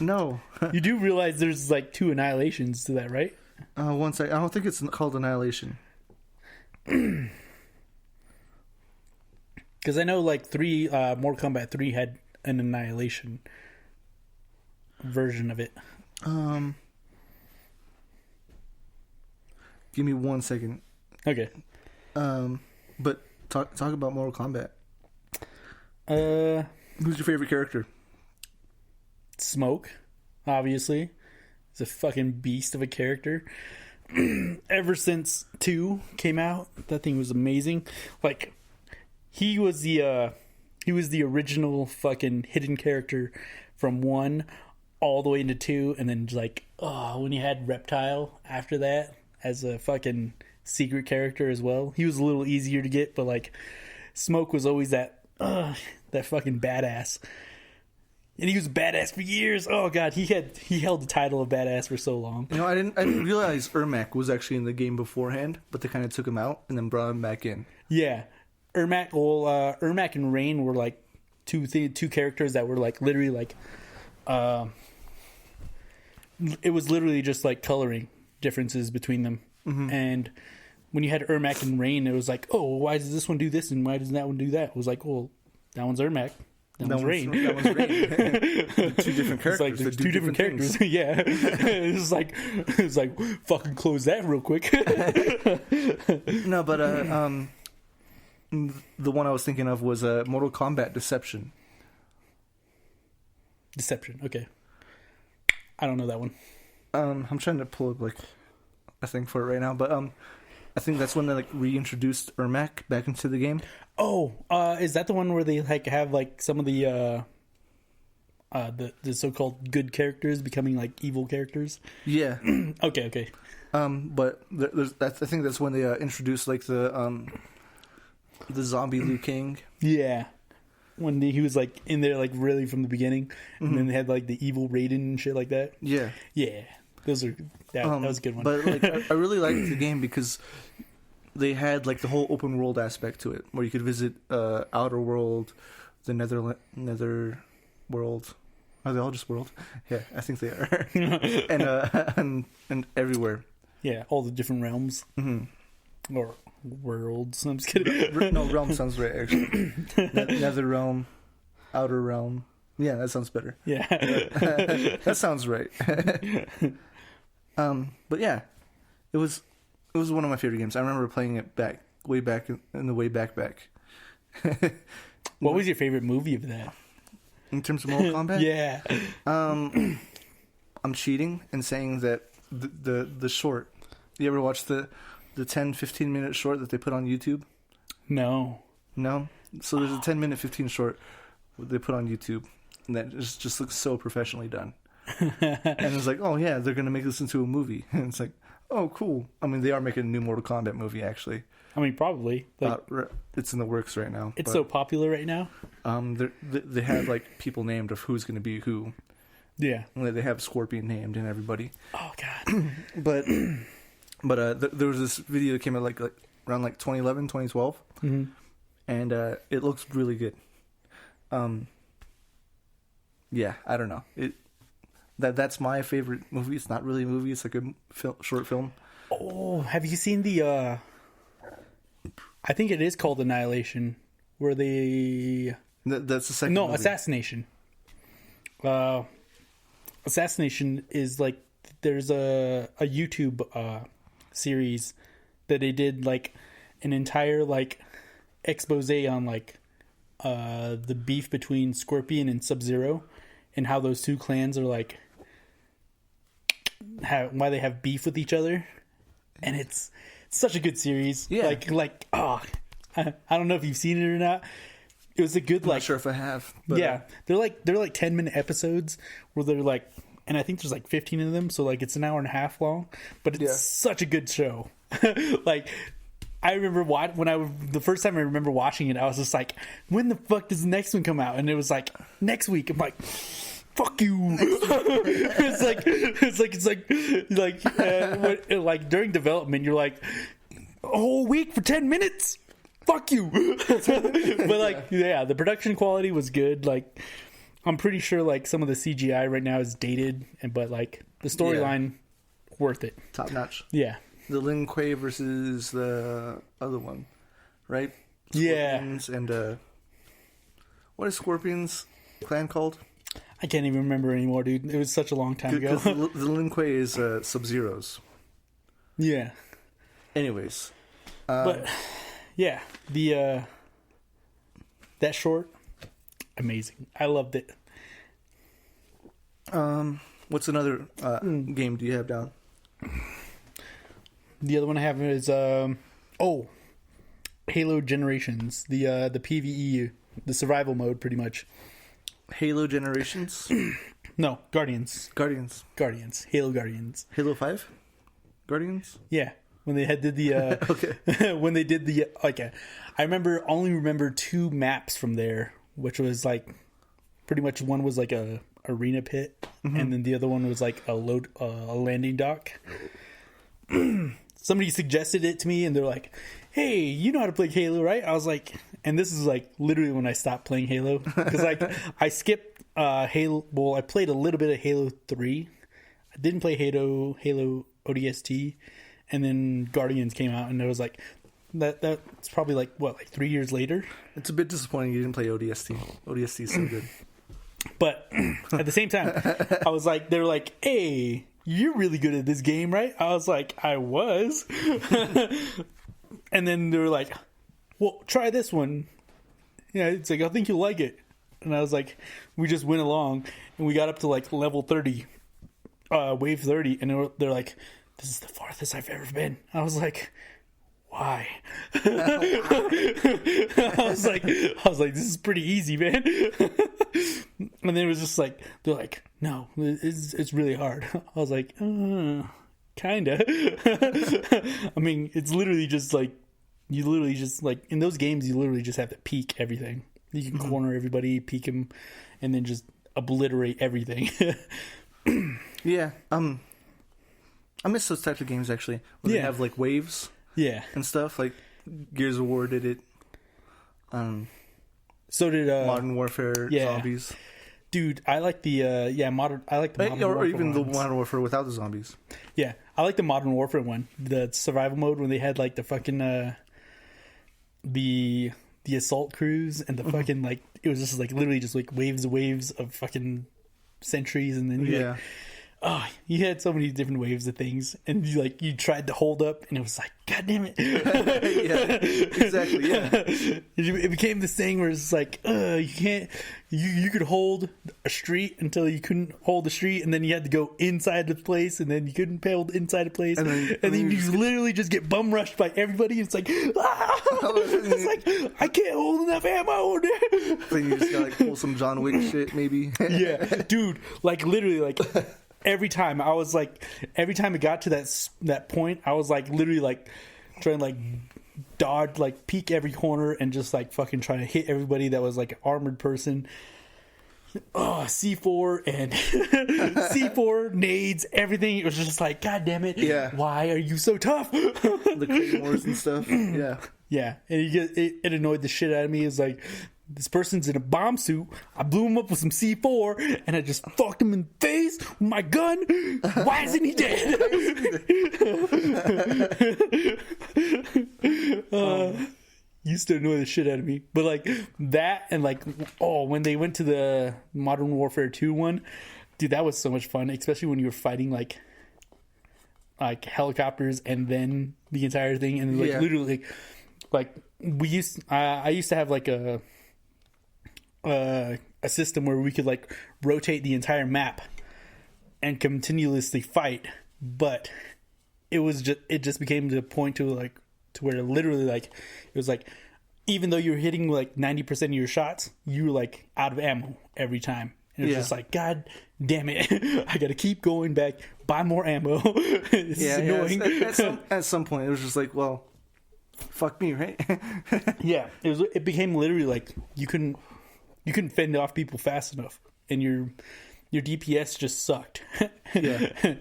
No, You do realize there's like 2 annihilations to that, right? one sec. I don't think it's called Annihilation. Because I know like 3, Mortal Kombat 3 had an annihilation version of it. Give me 1 second. Okay. But talk about Mortal Kombat. Uh, Who's your favorite character? Smoke, obviously. He's a fucking beast of a character. Ever since 2 came out, that thing was amazing. Like, he was the original fucking hidden character from 1 all the way into 2, and then like, when you had Reptile after that as a fucking secret character as well. He was a little easier to get, but like Smoke was always that fucking badass. And he was badass for years. Oh god, he held the title of badass for so long. You know, I didn't realize Ermac was actually in the game beforehand, but they kind of took him out and then brought him back in. Yeah. Ermac and Rain were like two characters that were like literally like it was literally just like coloring differences between them. Mm-hmm. And when you had Ermac and Rain, it was like, oh, why does this one do this and why does that one do that? It was like, well, that one's Ermac. That one's Rain. That one's Rain. 2 different characters. It's like there's 2 different characters. Yeah. It's like fucking close that real quick. No, but the one I was thinking of was Mortal Kombat Deception. Deception. Okay. I don't know that one. I'm trying to pull up like a thing for it right now, but I think that's when they like reintroduced Ermac back into the game. Oh, is that the one where they like have like some of the the so-called good characters becoming like evil characters. Yeah. Okay. But I think that's when they introduced like the zombie Liu Kang. Yeah. When he was like in there like really from the beginning, and then they had like the evil Raiden and shit like that. Yeah. Yeah. Those are that was a good one. But like I really liked the game because they had like the whole open world aspect to it, where you could visit Outer World, the Nether World. Are they all just world? Yeah, I think they are. and everywhere. Yeah, all the different realms. Mm-hmm. Or worlds. I'm just kidding. No, realm sounds right, actually. Nether realm, outer realm. Yeah, that sounds better. Yeah. That sounds right. But yeah, it was one of my favorite games. I remember playing it way back in the way back. What was your favorite movie of that? In terms of Mortal Kombat? Yeah. I'm cheating and saying that the short. You ever watch the 10-15 minute short that they put on YouTube? No. No? So there's a 10-minute 15 short they put on YouTube and that just looks so professionally done. And it's like, oh yeah, they're going to make this into a movie. And it's like, oh cool. I mean, they are making a new Mortal Kombat movie actually. I mean, probably. Like, it's in the works right now. It's so popular right now. They have like people named of who's going to be who. Yeah. They have Scorpion named and everybody. Oh god. But there was this video that came out like around like 2011, 2012, and it looks really good. Yeah, I don't know. That's my favorite movie. It's not really a movie. It's like a short film. Oh, have you seen the? I think it is called Annihilation, where they. That's the second. No, movie. Assassination. Assassination is like there's a YouTube series that they did like an entire like expose on like the beef between Scorpion and Sub-Zero and how those two clans are like why they have beef with each other, and it's such a good series. Yeah. I don't know if you've seen it or not. It was a good I'm not sure if I have. But, yeah, they're like 10-minute episodes where they're like, and I think there's like 15 of them, so like it's an hour and a half long. But it's such a good show. Like I remember the first time I remember watching it, I was just like, when the fuck does the next one come out? And it was like next week. I'm like, fuck you. Like during development, you're like, a whole week for 10 minutes. Fuck you. But like, yeah, the production quality was good. Like, I'm pretty sure like some of the CGI right now is dated, but like the storyline, worth it. Top notch. Yeah. The Lin Kuei versus the other one, right? Scorpions and what is Scorpion's clan called? I can't even remember anymore, dude. It was such a long time ago. The Lin Kuei is Sub-Zero's. Yeah. Anyways, but yeah, the that short, amazing. I loved it. What's another game do you have down? The other one I have is Halo Generations, the PvE, the survival mode, pretty much. Halo Generations? No, Guardians. Halo Guardians. Halo 5? Guardians? Yeah. When they did the okay. When they did the I only remember two maps from there, which was like pretty much one was like a arena pit, and then the other one was like a landing dock. Somebody suggested it to me, and they're like, "Hey, you know how to play Halo, right?" I was like, and this is like literally when I stopped playing Halo, because like I skipped Halo. Well, I played a little bit of Halo 3. I didn't play Halo ODST. And then Guardians came out, and it was like that's probably like 3 years later. It's a bit disappointing you didn't play ODST. ODST is so good. But at the same time, I was like, they're like, "Hey, you're really good at this game, right?" I was like, "I was." And then they were like, "Well, try this one." Yeah, it's like, "I think you'll like it." And I was like, we just went along, and we got up to like level 30, wave 30, and they're like, "This is the farthest I've ever been." I was like, why? I was like, this is pretty easy, man. And then it was just like, they're like, no, it's really hard. I was like, kinda. I mean, it's literally just like, you literally just like, in those games, you literally just have to peek everything. You can corner everybody, peek them, and then just obliterate everything. Yeah. I miss those types of games actually. Where they have like waves. Yeah. And stuff like Gears of War did it. So did Modern Warfare zombies. Dude, I like the modern. I like the Modern or Warfare even ones. the Modern Warfare without the zombies. Yeah, I like the Modern Warfare one, the survival mode when they had like the fucking the assault crews and the fucking like it was just like literally just like waves of fucking sentries, and then you you had so many different waves of things, and you tried to hold up, and it was like, God damn it. Yeah, exactly. Yeah, it became this thing where it's like, you can't. You could hold a street until you couldn't hold the street, and then you had to go inside the place, and then you couldn't hold inside the place, and then you literally just get bum rushed by everybody. And it's like, it's like I can't hold enough ammo. Then you just gotta like pull some John Wick shit, maybe. Yeah, dude. Like literally, like. Every time it got to that point, I was like literally like trying to like dodge, like peek every corner and just like fucking trying to hit everybody that was like an armored person. Oh, C4 and C4 nades, everything. It was just like, God damn it! Yeah. Why are you so tough? The claymores and stuff. Yeah. Yeah, and it annoyed the shit out of me. It's like, this person's in a bomb suit. I blew him up with some C4, and I just fucked him in the face with my gun. Why isn't he dead? Used to annoy the shit out of me. But like that, and like, when they went to the Modern Warfare 2 one, dude, that was so much fun. Especially when you were fighting like helicopters, and then the entire thing, and like literally, like I used to have like a system where we could like rotate the entire map and continuously fight, but it just became to the point to where literally like it was like, even though you were hitting like 90% of your shots, you were like out of ammo every time. And it was just like, God damn it, I gotta keep going back, buy more ammo. It's annoying. At some point it was just like, well, fuck me, right? Yeah, it became literally like you couldn't fend off people fast enough, and your DPS just sucked. Yeah.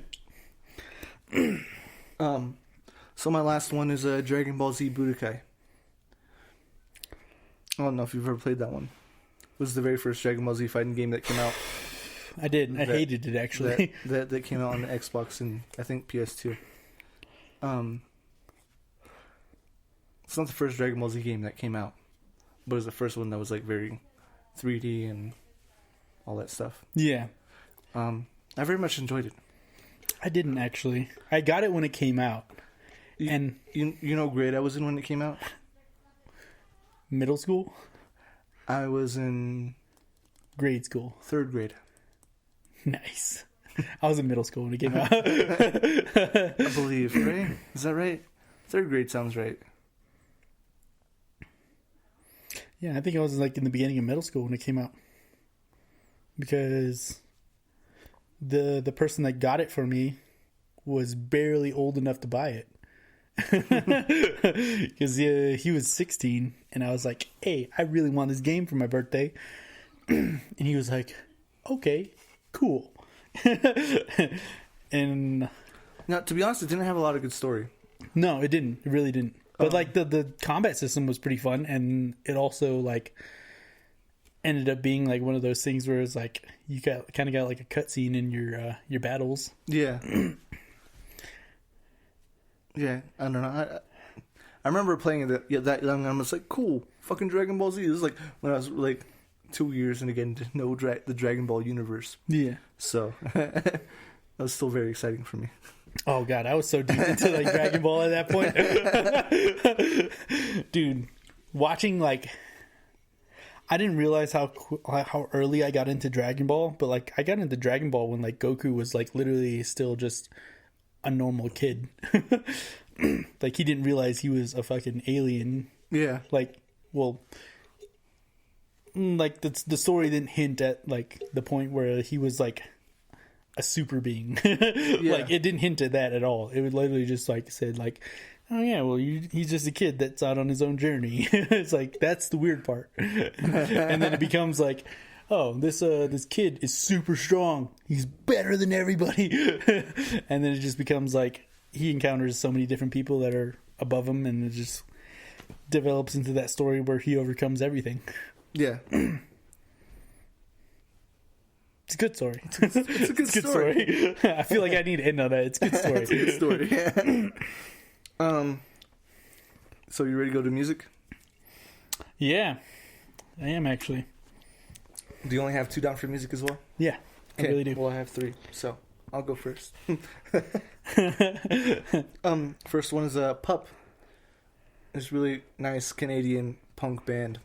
So my last one is Dragon Ball Z Budokai. I don't know if you've ever played that one. It was the very first Dragon Ball Z fighting game that came out. I did. I hated it, actually. That came out on the Xbox and I think PS2. It's not the first Dragon Ball Z game that came out, but it was the first one that was like very 3D and all that stuff. Yeah. I very much enjoyed it. I didn't, actually. I got it when it came out. And you know what grade I was in when it came out? Middle school? I was in grade school. 3rd grade. Nice. I was in middle school when it came out. I believe, right? Is that right? 3rd grade sounds right. Yeah, I think I was like in the beginning of middle school when it came out. Because the person that got it for me was barely old enough to buy it. Because he was 16, and I was like, hey, I really want this game for my birthday. And he was like, okay, cool. And now, to be honest, it didn't have a lot of good story. No, it didn't. It really didn't. But like the combat system was pretty fun, and it also like ended up being like one of those things where it's like you got like a cutscene in your battles. Yeah. Yeah, I don't know. I remember playing that young. I was like, cool, fucking Dragon Ball Z. This is like when I was like 2 years and again to know the Dragon Ball universe. Yeah. So that was still very exciting for me. Oh god, I was so deep into like Dragon Ball at that point. Dude, watching like I didn't realize how early I got into Dragon Ball, but like I got into Dragon Ball when like Goku was like literally still just a normal kid. like he didn't realize he was a fucking alien. Yeah. Like, well, like the story didn't hint at like the point where he was like a super being. Like it didn't hint at that at all. It would literally just like said like, oh yeah, well he's just a kid that's out on his own journey. It's like that's the weird part. And then it becomes like, oh, this kid is super strong. He's better than everybody. And then it just becomes like he encounters so many different people that are above him, and it just develops into that story where he overcomes everything. Yeah. It's a good story. It's a good story. I feel like I need to end on that. It's a good story. It's a good story. So you ready to go to music? Yeah, I am actually. Do you only have 2 down for music as well? Yeah, I really do. Well, I have 3, so I'll go first. First one is Pup. It's a really nice Canadian punk band.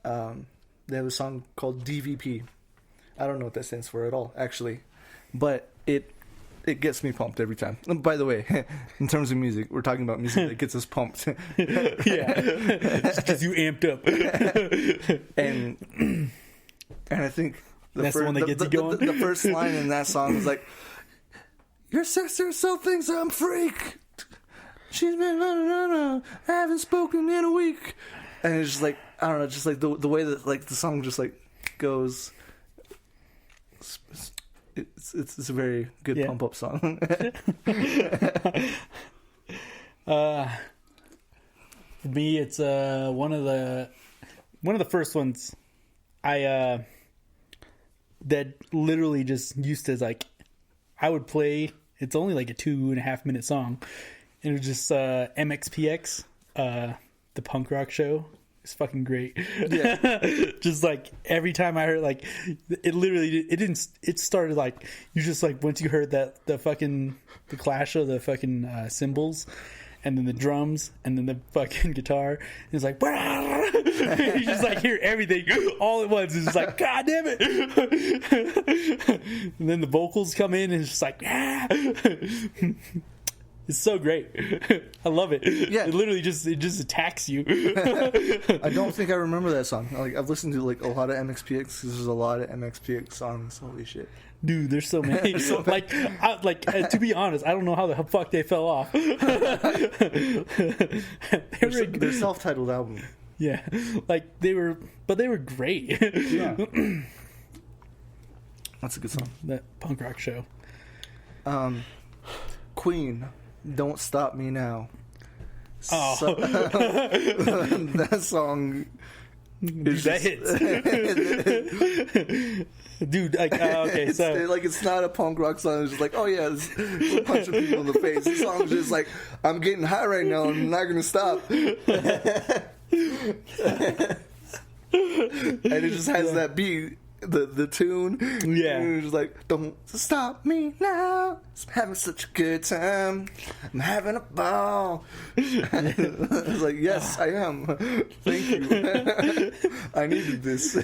They have a song called DVP. I don't know what that stands for at all, actually, but it gets me pumped every time. By the way, in terms of music, we're talking about music that gets us pumped. Yeah, because you amped up. and I think that's the one that gets you going. The first line in that song is like, "Your sister so thinks I'm freak. She's been I haven't spoken in a week." And it's just like, I don't know, just like the way that like the song just like goes. It's a very good pump up song. For me, it's one of the first ones I that literally just used to like I would play. It's only like a 2.5 minute song, and it was just MXPX, the punk rock show. It's fucking great. Yeah. Just like every time I heard like it started like you just like once you heard that the clash of the fucking cymbals and then the drums and then the fucking guitar, it's like you just like hear everything all at once. It's just like, god damn it. And then the vocals come in and it's just like it's so great. I love it. Yeah. It just attacks you. I don't think I remember that song. Like I've listened to like a lot of MXPX because there's a lot of MXPX songs. Holy shit. Dude, there's so many. To be honest, I don't know how the fuck they fell off. Their self-titled album. Yeah, like they were great. Yeah, that's a good song. That punk rock show. Queen, Don't Stop Me Now. Oh, so, that song. Dude, that hits. Dude, like, okay, so it's not a punk rock song. It's just like, oh yeah, we're punching people in the face. The song's just like, I'm getting high right now. I'm not gonna stop. And it just has that beat, the tune. Yeah, and it's just like, don't stop me now. I'm having such a good time. I'm having a ball. It's like, yes, I am. Thank you. I needed this.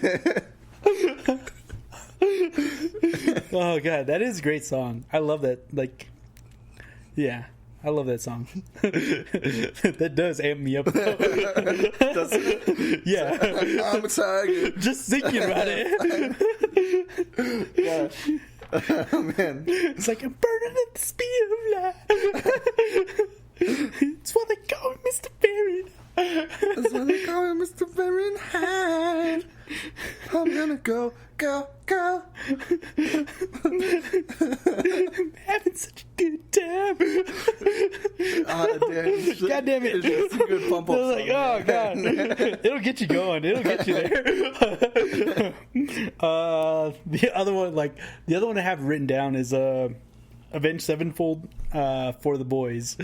Oh god, that is a great song. I love that. Like, yeah, I love that song. That does amp me up. Does it? Yeah, I'm a tiger. Just thinking about it. Yeah. Oh, man, it's like I'm burning at the speed of light. It's what they call me, Mr. Fahrenheit. That's what they call me, Mr. Fahrenheit. I'm gonna go. I'm having such a good time. God damn it. It's just a good pump up song. Like, oh god. It'll get you going. It'll get you there. The other one I have written down is Avenged Sevenfold, For the Boys.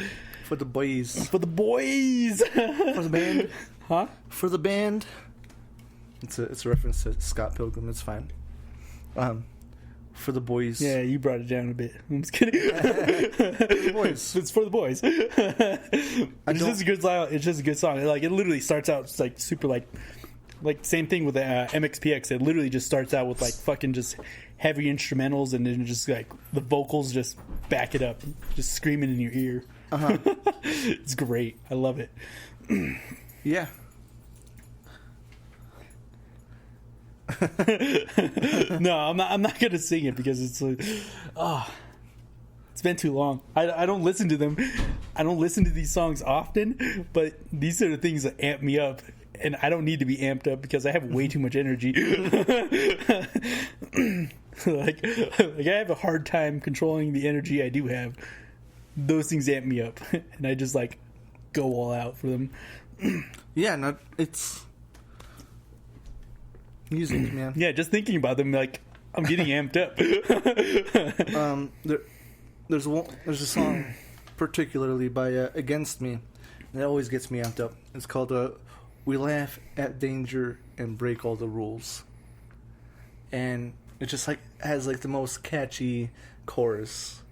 For the boys. For the boys. For the band. Huh? For the band. It's a reference to Scott Pilgrim. It's fine. For the boys. Yeah, you brought it down a bit. I'm just kidding. For the boys. It's for the boys. It's just a good song. It's just a good song. Like it literally starts out like super like like same thing with the MXPX. It literally just starts out with like fucking just heavy instrumentals, and then just like the vocals just back it up, just screaming in your ear. It's great. I love it. Yeah. No, I'm not gonna sing it because it's like, it's been too long. I don't listen to them. I don't listen to these songs often, but these are the things that amp me up, and I don't need to be amped up because I have way too much energy. like I have a hard time controlling the energy I do have. Those things amp me up, and I just like go all out for them. Yeah, no, it's music, man. Yeah, just thinking about them, like I'm getting amped up. There's a song particularly by Against Me that always gets me amped up. It's called "We Laugh at Danger and Break All the Rules," and it just like has like the most catchy chorus.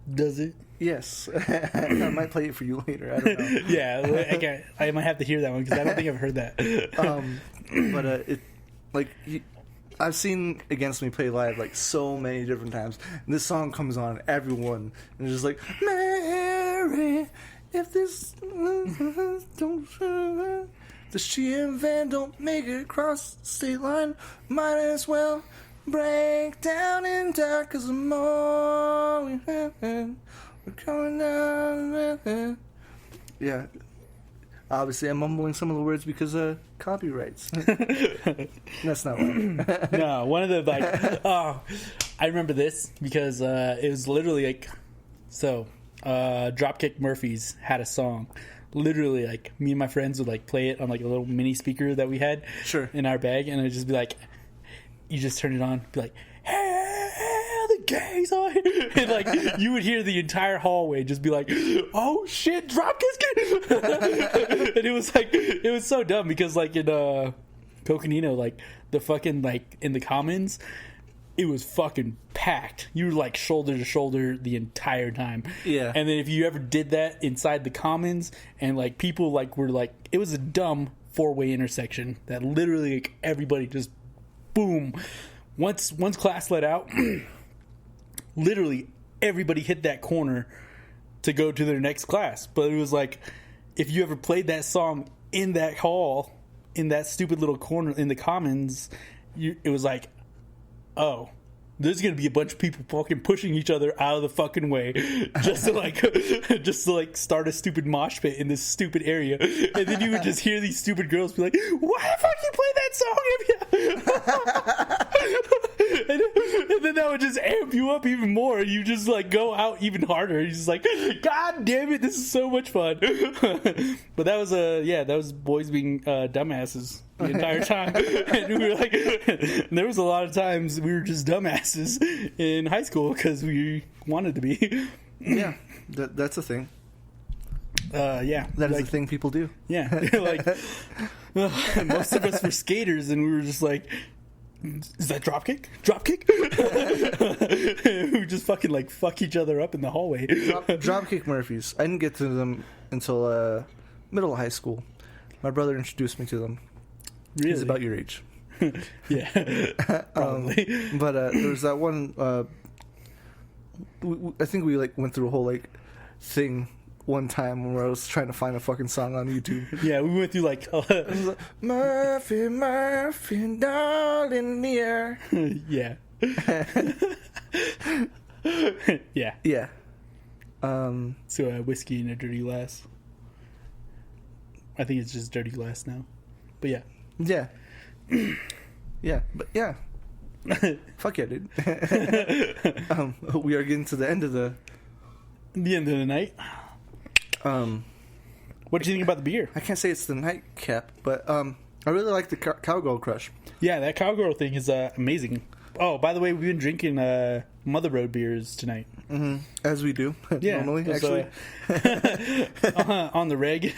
Does it? Yes. I might play it for you later. I don't know. Yeah, I might have to hear that one because I don't think I've heard that. But it like I've seen Against Me play live like so many different times. And this song comes on, everyone, and it's just like, Mary, if this the she and van don't make it across the state line, might as well break down and die, 'cause the more we have, we're coming down. Yeah. Obviously, I'm mumbling some of the words because of copyrights. That's not right. No, one of the like, I remember this because it was literally like, so Dropkick Murphys had a song. Literally, like me and my friends would like play it on like a little mini speaker that we had in our bag, and it'd just be like, you just turn it on, be like, hey, the gays are here. And like you would hear the entire hallway just be like, oh shit, Dropkick's good. And it was like, it was so dumb because like in Coconino, like the fucking like in the Commons, it was fucking packed. You were like shoulder to shoulder the entire time. Yeah. And then if you ever did that inside the Commons, and like people like were like, it was a dumb 4-way intersection that literally like everybody just boom. Once class let out, literally everybody hit that corner to go to their next class. But it was like, if you ever played that song in that hall, in that stupid little corner in the Commons, it was like, oh, there's gonna be a bunch of people fucking pushing each other out of the fucking way just to like start a stupid mosh pit in this stupid area. And then you would just hear these stupid girls be like, why the fuck you play that song? And then that would just amp you up even more. You just like go out even harder. You're just like, God damn it, this is so much fun. But that was boys being dumbasses the entire time. And we were like, there was a lot of times we were just dumbasses in high school because we wanted to be. Yeah, that's a thing. Yeah, that is a thing people do. Yeah, like most of us were skaters, and we were just like, is that dropkick? We just fucking like fuck each other up in the hallway. Dropkick Murphys. I didn't get to them until middle of high school. My brother introduced me to them. Really? He's about your age. Yeah, probably. But there was that one. I think we like went through a whole like thing one time where I was trying to find a fucking song on YouTube. Yeah, we went through like Murphy, Murphy, darling in the air. Yeah. Yeah. Yeah. So Whiskey in a Dirty Glass. I think it's just Dirty Glass now. But yeah. Yeah. Yeah. But yeah. Fuck yeah, dude. We are getting to the end of the end of the night. What do you think about the beer? I can't say it's the nightcap, but I really like the Cowgirl Crush. Yeah, that Cowgirl thing is amazing. Oh, by the way, we've been drinking Mother Road beers tonight. Mm-hmm. As we do, yeah, normally, actually. On the reg.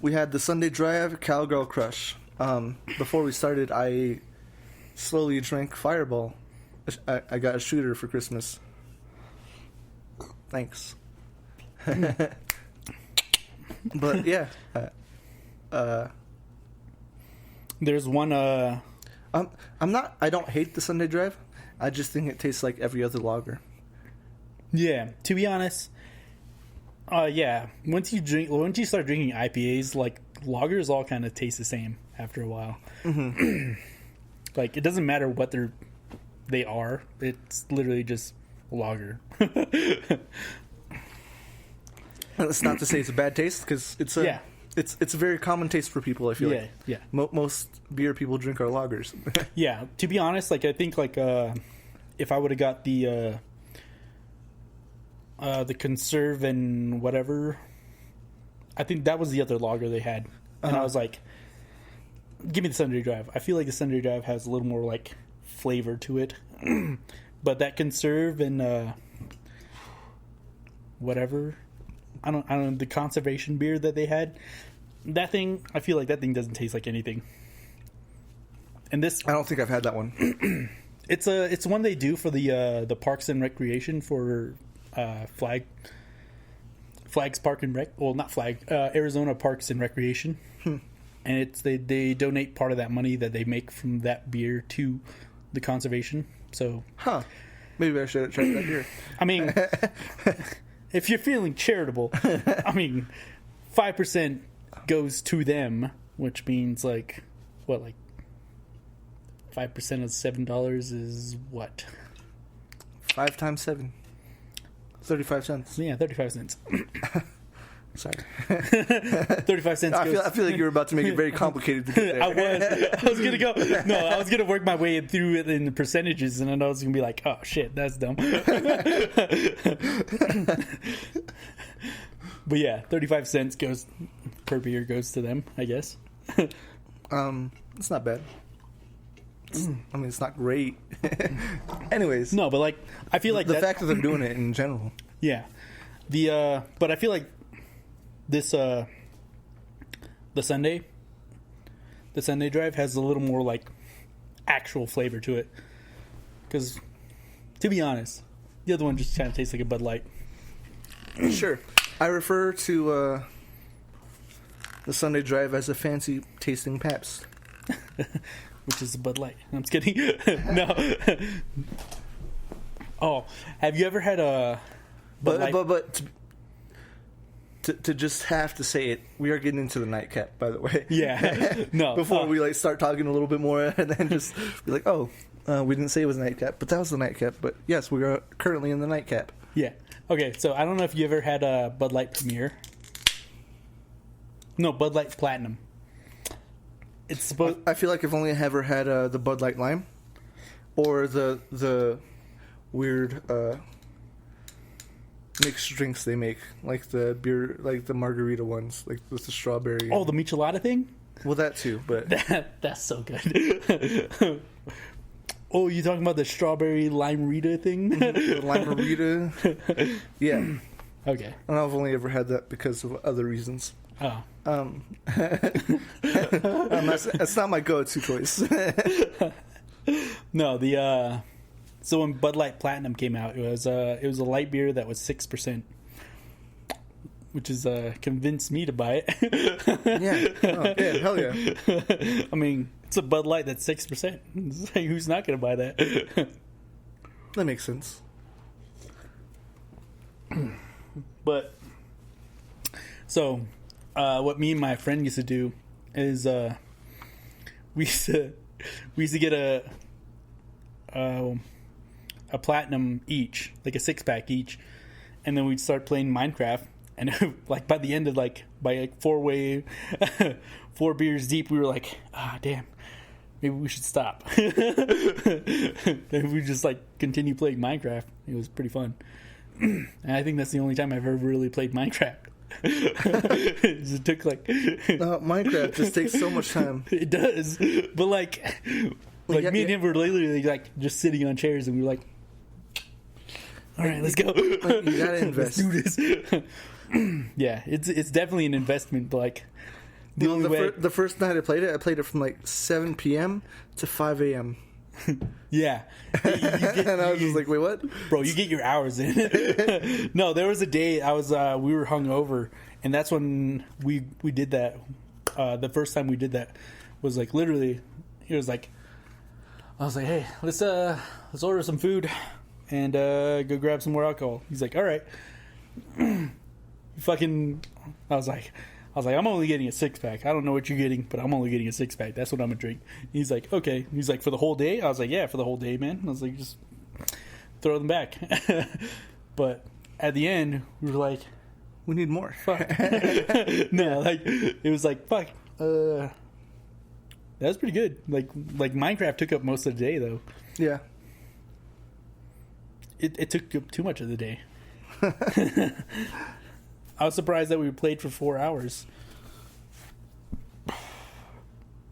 We had the Sunday Drive Cowgirl Crush. Before we started, I slowly drank Fireball. I got a shooter for Christmas. Thanks. But yeah, There's one. I don't hate the Sunday Drive. I just think it tastes like every other lager. Yeah, to be honest, yeah. Once you start drinking IPAs, like lagers, all kind of taste the same after a while. Mm-hmm. Like it doesn't matter what they are. It's literally just lager. That's not to say it's a bad taste, because it's a very common taste for people. I feel like most beer people drink are lagers. Yeah, to be honest, like I think like if I would have got the conserve and whatever, I think that was the other lager they had, and I was like, give me the Sunday Drive. I feel like the Sunday Drive has a little more like flavor to it, but that conserve and whatever. I don't know, the conservation beer that they had, that thing, I feel like that thing doesn't taste like anything. And this, I don't think I've had that one. it's one they do for the Parks and Recreation for Flags Park and Rec. Well, not Flag, Arizona Parks and Recreation. And it's they donate part of that money that they make from that beer to the conservation. So, maybe I should have tried that beer. I mean, if you're feeling charitable, I mean, 5% goes to them, which means like what, like 5% of $7 is what? 5 times 7, 35 cents. Yeah, 35 cents. Sorry. 35 cents. I feel like you were about to make it very complicated to get there. I was gonna go. No, I was gonna work my way through it in the percentages, and then I was gonna be like, "Oh shit, that's dumb." But yeah, 35 cents per beer goes to them, I guess. It's not bad. I mean, it's not great. Anyways, no, but like, I feel like the fact that they're doing it in general. Yeah, but I feel like this the Sunday Drive has a little more like actual flavor to it, because to be honest, the other one just kind of tastes like a Bud Light. Sure, I refer to the Sunday Drive as a fancy tasting Pabst, which is a Bud Light. I'm just kidding. No. Oh, have you ever had a Bud Light? But to just have to say it, we are getting into the nightcap, by the way. Yeah. No. Before we like start talking a little bit more, and then just be like, we didn't say it was a nightcap, but that was the nightcap. But yes, we are currently in the nightcap. Yeah. Okay, so I don't know if you ever had a Bud Light Premier. No, Bud Light Platinum. It's supposed. I feel like I've only ever had the Bud Light Lime, or the weird mixed drinks they make, like the beer, like the margarita ones, like with the strawberry. Oh, the michelada thing. Well, that too, but that's so good. Oh, you talking about the strawberry lime-rita thing? The lime-rita. Yeah. Okay. And I've only ever had that because of other reasons. Oh. That's not my go-to choice. No, so when Bud Light Platinum came out, it was a light beer that was 6%, which is convinced me to buy it. Yeah, hell yeah. I mean, it's a Bud Light that's 6%. Who's not going to buy that? That makes sense. But so, what me and my friend used to do is we used to get a platinum each, like a 6-pack each, and then we'd start playing Minecraft. And like by the end of by 4 beers deep, we were like, damn, maybe we should stop. Then we just like continue playing Minecraft. It was pretty fun. And I think that's the only time I've ever really played Minecraft. It took Minecraft just takes so much time. It does, but like me and him were literally like just sitting on chairs, and we were like, all right, let's go. You gotta invest. Let's do this. Yeah, it's definitely an investment, but like the first night I played it from like 7 p.m. to 5 a.m. Yeah. And I was just like, wait, what? Bro, you get your hours in. No, there was a day we were hungover, and that's when we did that. The first time we did that, was like literally, he was like, I was like, hey, let's order some food and go grab some more alcohol. He's like, all right. Fucking, I was like, I'm only getting a 6-pack. I don't know what you're getting, but I'm only getting a 6-pack. That's what I'm gonna drink. He's like, okay. He's like, for the whole day? I was like, yeah, for the whole day, man. I was like, just throw them back. But at the end, we were like, we need more. Fuck. No, like, it was like, fuck. That was pretty good. Like Minecraft took up most of the day, though. Yeah. It took up too much of the day. I was surprised that we played for 4 hours.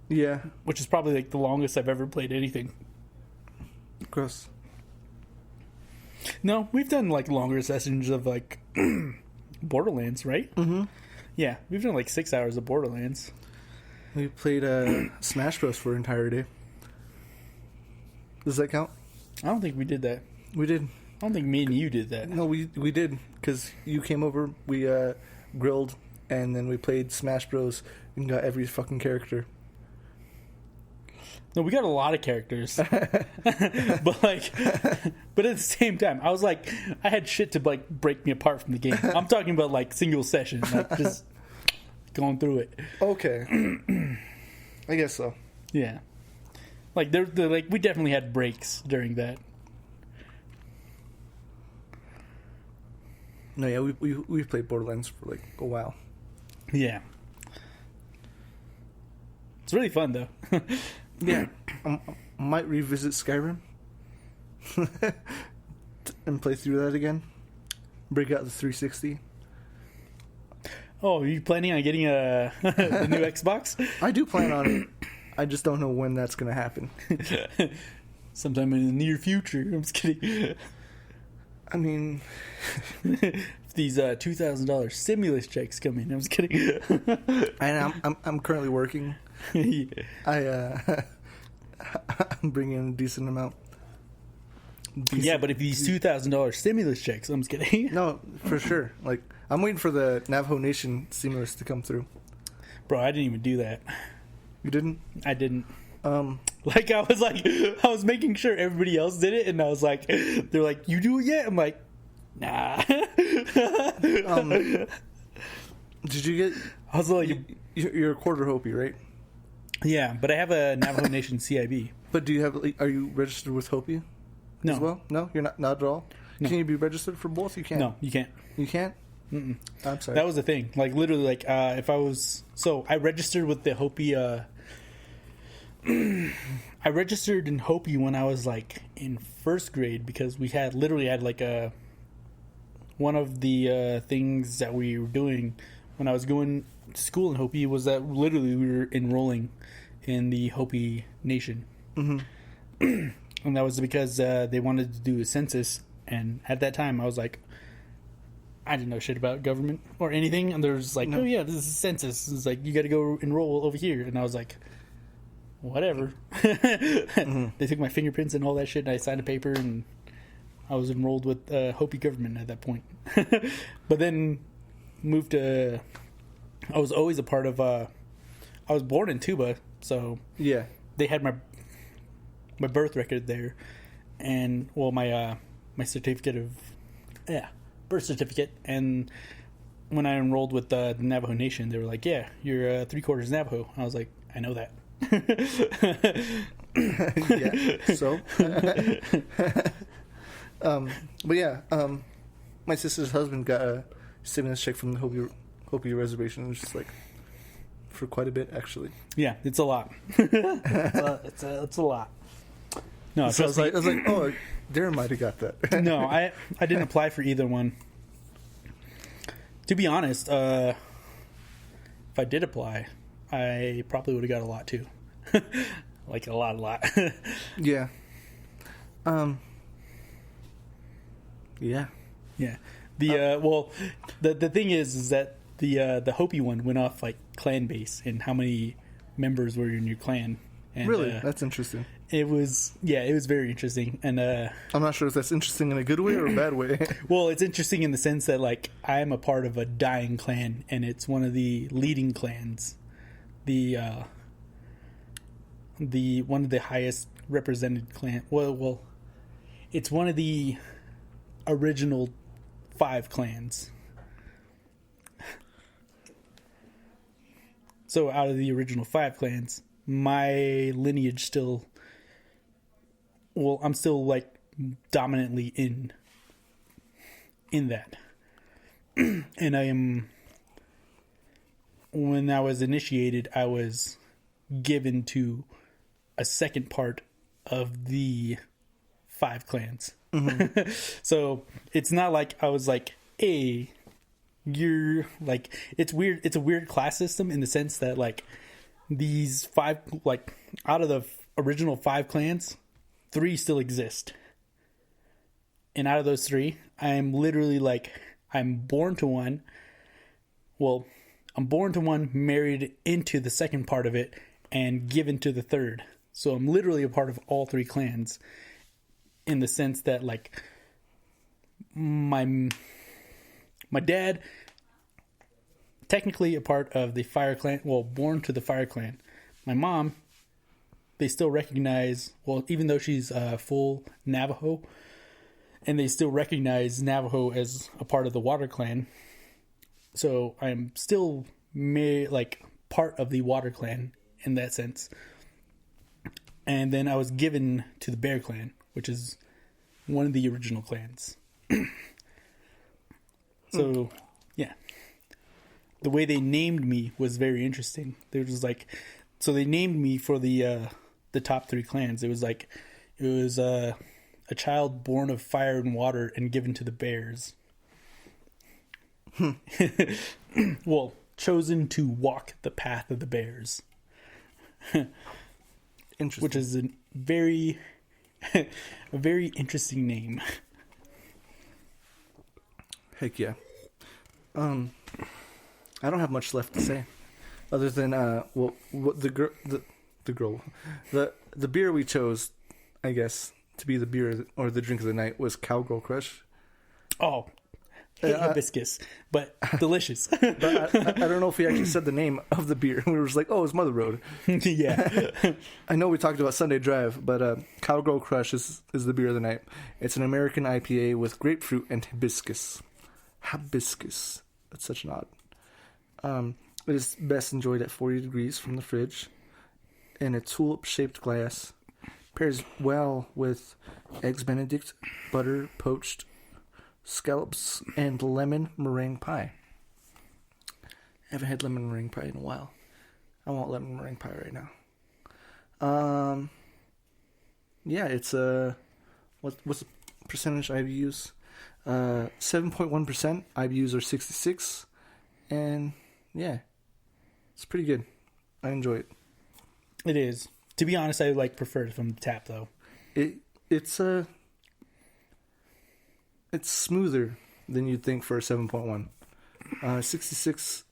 Yeah. Which is probably like the longest I've ever played anything. Gross. No, we've done like longer sessions of like Borderlands, right? Mm-hmm. Yeah, we've done like 6 hours of Borderlands. We played Smash Bros. For an entire day. Does that count? I don't think we did that. We did. I don't think me and you did that. No, we did, because you came over, we grilled, and then we played Smash Bros. And got every fucking character. No, we got a lot of characters. but at the same time, I was like, I had shit to like break me apart from the game. I'm talking about like single session, like just going through it. Okay. I guess so. Yeah. Like they're like we definitely had breaks during that. No, yeah, we've played Borderlands for like a while. Yeah. It's really fun though. Yeah. I might revisit Skyrim and play through that again. Break out the 360. Oh, are you planning on getting the new Xbox? I do plan on it. I just don't know when that's going to happen. Sometime in the near future. I'm just kidding. I mean, these $2,000 stimulus checks come in. I'm just kidding. and I'm currently working. Yeah. I'm bringing in a decent amount. Yeah, but if these $2,000 stimulus checks, I'm just kidding. No, for sure. Like, I'm waiting for the Navajo Nation stimulus to come through. Bro, I didn't even do that. You didn't? I didn't. Like, I was making sure everybody else did it, and I was like, they're like, you do it yet? I'm like, nah. Did you get? I was like, you're a quarter Hopi, right? Yeah, but I have a Navajo Nation CIB. But do you have? Like, are you registered with Hopi? No. As well? No, you're not at all. No. Can you be registered for both? You can't. No, you can't. You can't. Mm-mm. I'm sorry. That was the thing. Like literally, like if I was I registered with the Hopi. I registered in Hopi when I was like in first grade because we had like one of the things that we were doing when I was going to school in Hopi was that literally we were enrolling in the Hopi Nation. Mm-hmm. And that was because they wanted to do a census, and at that time I was like, I didn't know shit about government or anything, and there's like, no. Oh yeah, this is a census. It's like you got to go enroll over here, and I was like, whatever. Mm-hmm. They took my fingerprints and all that shit, and I signed a paper, and I was enrolled with Hopi government at that point. But then moved to. I was always a part of. I was born in Tuba, so yeah, they had my birth record there, and well, my certificate of birth certificate. And when I enrolled with the Navajo Nation, they were like, "Yeah, you're 3/4 Navajo." I was like, "I know that." Yeah. So, but yeah, my sister's husband got a stimulus check from the Hopi reservation. It was just like for quite a bit, actually. Yeah, it's a lot. It's a lot. No, so I was like, oh, Darren might have got that. No, I didn't apply for either one. To be honest, if I did apply, I probably would have got a lot too. Like a lot. Yeah. Yeah. Yeah. The thing is that the Hopi one went off like clan base and how many members were in your clan. And, really? That's interesting. It was very interesting, and I'm not sure if that's interesting in a good way or a bad way. Well, it's interesting in the sense that like I am a part of a dying clan, and it's one of the leading clans. one of the highest represented clan. Well, it's one of the original 5 clans. So out of the original 5 clans, my lineage still, well, I'm still like dominantly in that. And I am, when I was initiated, I was given to a second part of the 5 clans. Mm-hmm. So it's not like I was like, hey, you're like, it's weird. It's a weird class system in the sense that like these 5, like out of the original 5 clans, 3 still exist. And out of those 3, I'm literally like, I'm born to one. Well, I'm born to one, married into the second part of it, and given to the third. So I'm literally a part of all 3 clans in the sense that like my dad, technically a part of the Fire Clan, well, born to the Fire Clan. My mom, they still recognize, well, even though she's full Navajo, and they still recognize Navajo as a part of the Water Clan. So I'm still like part of the Water Clan in that sense. And then I was given to the Bear Clan, which is one of the original clans. So, yeah. The way they named me was very interesting. They were just like, so they named me for the top 3 clans. It was like, it was a child born of fire and water and given to the bears. Well, chosen to walk the path of the bears. Interesting. Which is a very interesting name. Heck yeah. I don't have much left to say, other than well, what the beer we chose, I guess, to be the beer or the drink of the night was Cowgirl Crush. Oh, hibiscus, but delicious. But I don't know if we actually said the name of the beer. We were just like, oh, it's Mother Road. Yeah. I know we talked about Sunday Drive, but Cowgirl Crush is the beer of the night. It's an American IPA with grapefruit and hibiscus. Hibiscus. That's such an odd. It is best enjoyed at 40 degrees from the fridge in a tulip-shaped glass. Pairs well with eggs Benedict, butter, poached scallops, and lemon meringue pie. I haven't had lemon meringue pie in a while. I want lemon meringue pie right now. Yeah, it's what's the percentage IBUs? 7.1%. IBUs are 66, and yeah, it's pretty good. I enjoy it. It is. To be honest, I prefer it from the tap though. It's smoother than you'd think for a 7.1. 66,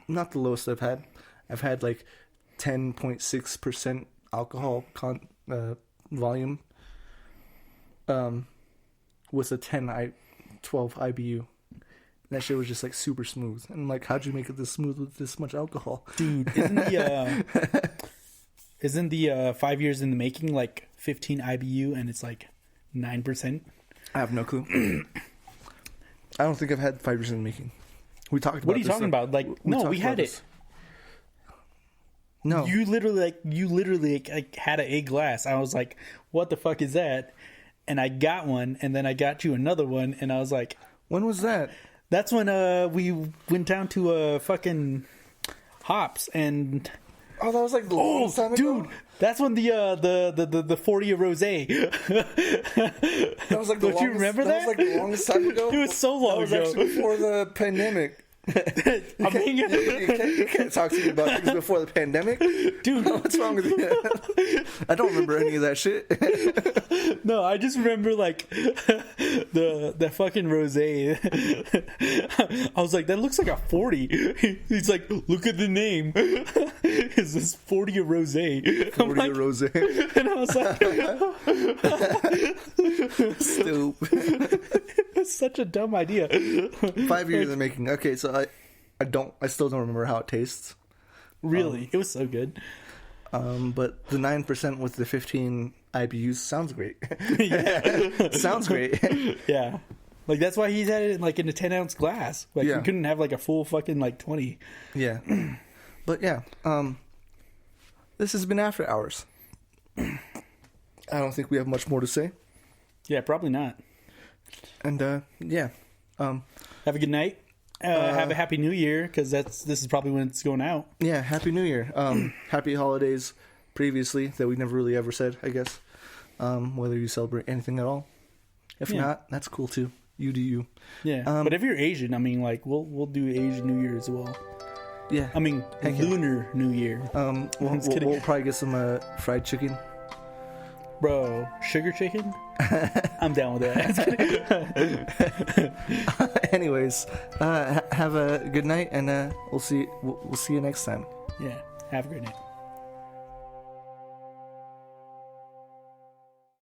not the lowest I've had. I've had 10.6% alcohol volume with a 12 IBU. That shit was just super smooth. And I'm like, how'd you make it this smooth with this much alcohol? Dude, isn't the 5 years in the making 15 IBU and it's 9%? I have no clue. I don't think I've had 5 years in the making. We talked about What are you talking about? No, we had it. No. You literally had a glass. I was like, what the fuck is that? And I got one, and then I got you another one, and I was like, when was that? That's when we went down to fucking Hops, and oh, that was the long time ago. Dude, that's when the 40 of rosé. That was Don't you remember that? That was the longest time ago. It was so long ago. That was actually before the pandemic. You can't talk to me about things before the pandemic, dude. What's wrong with you? I don't remember any of that shit. No, I just remember the fucking rosé. I was like, that looks like a 40. He's like, look at the name. Is this 40 of rosé? 40 of rosé. And I was like, stupid. It's such a dumb idea. 5 years in the making. Okay, so I still don't remember how it tastes. Really? It was so good. But the 9% with the 15 IBUs sounds great. Yeah. Sounds great. Yeah. Like, that's why he's had it like in a 10-ounce glass. Like, Yeah. we couldn't have like a full fucking like 20. Yeah. But yeah, this has been After Hours. I don't think we have much more to say. Yeah, probably not. And yeah. Have a good night. Have a happy new year, because this is probably when it's going out. Yeah, Happy New Year. Happy holidays previously that we never really ever said, I guess. Whether you celebrate anything at all. If not, that's cool too. You do you. Yeah. But if you're Asian, I mean, like, we'll do Asian New Year as well. Yeah. I mean, Lunar New Year. We'll probably get some fried chicken. Bro, sugar chicken? I'm down with that. Anyways, have a good night, and we'll see you next time. Yeah. Have a great night.